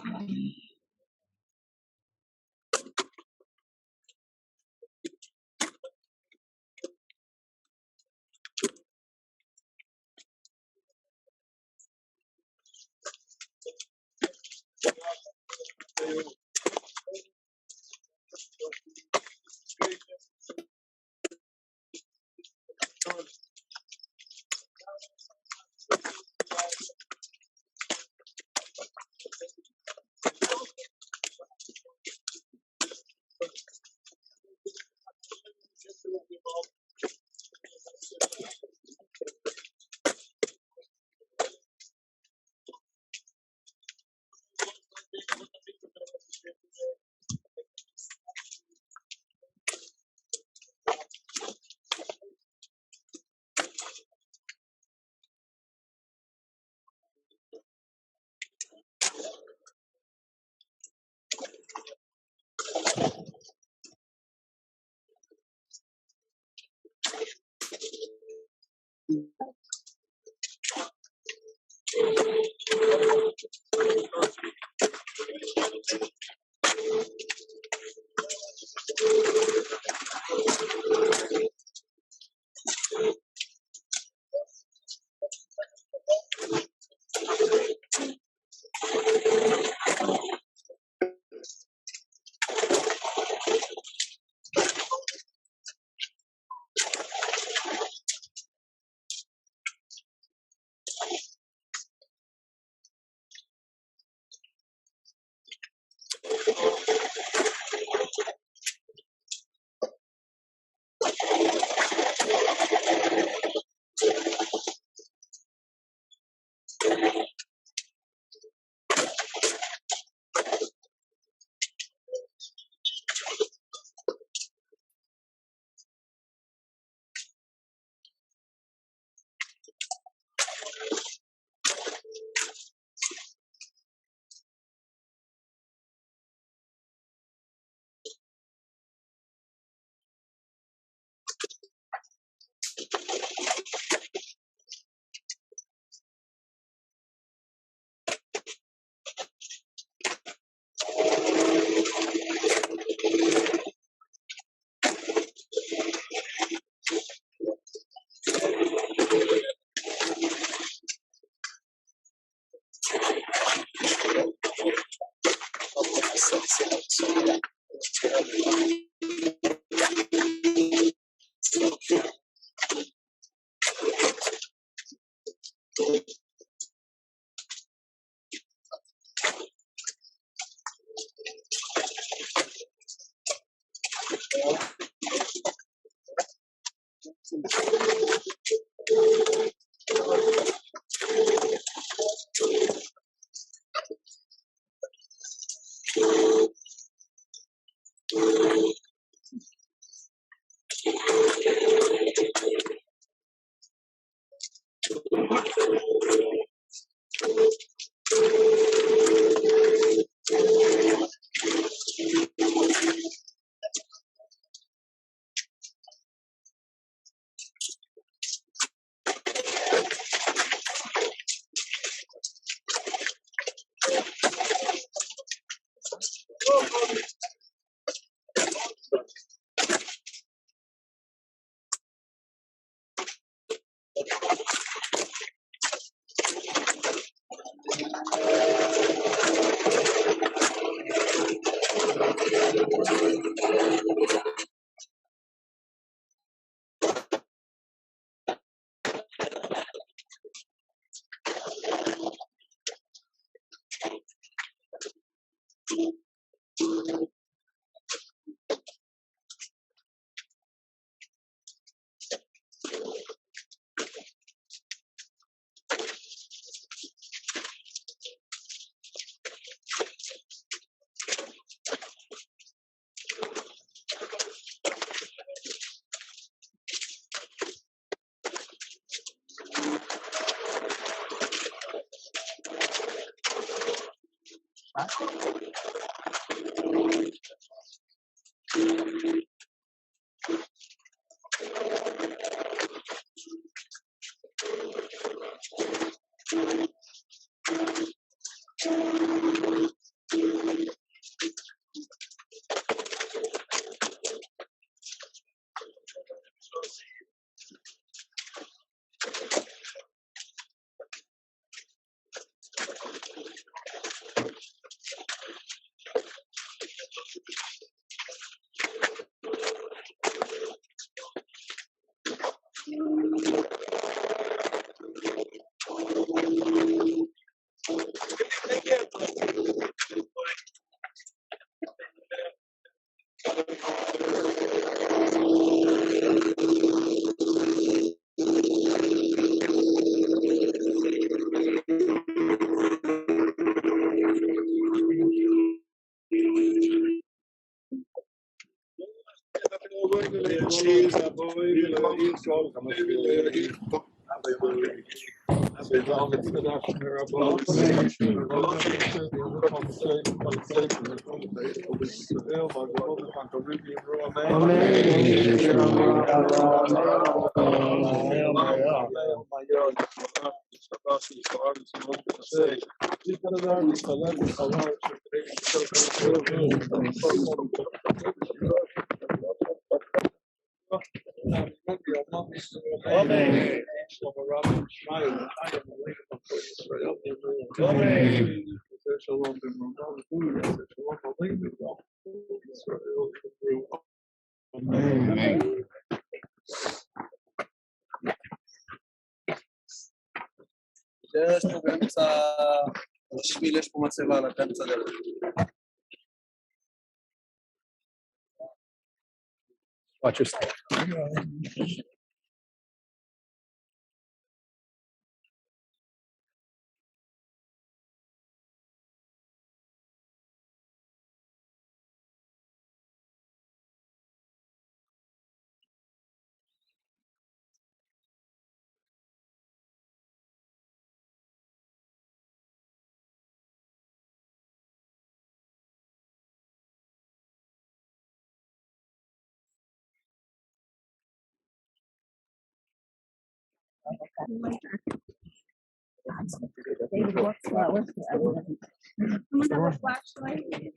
יש פה באמצע השביל, יש פה מצבה על באמצע הדרך. Watch your step. David walks slow. Someone have a flashlight?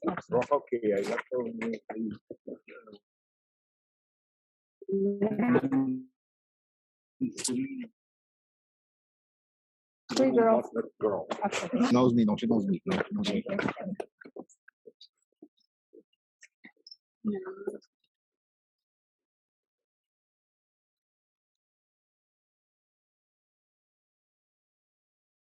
Okay, I got Three girls. girl. She knows me, no, she knows me. No, she knows me.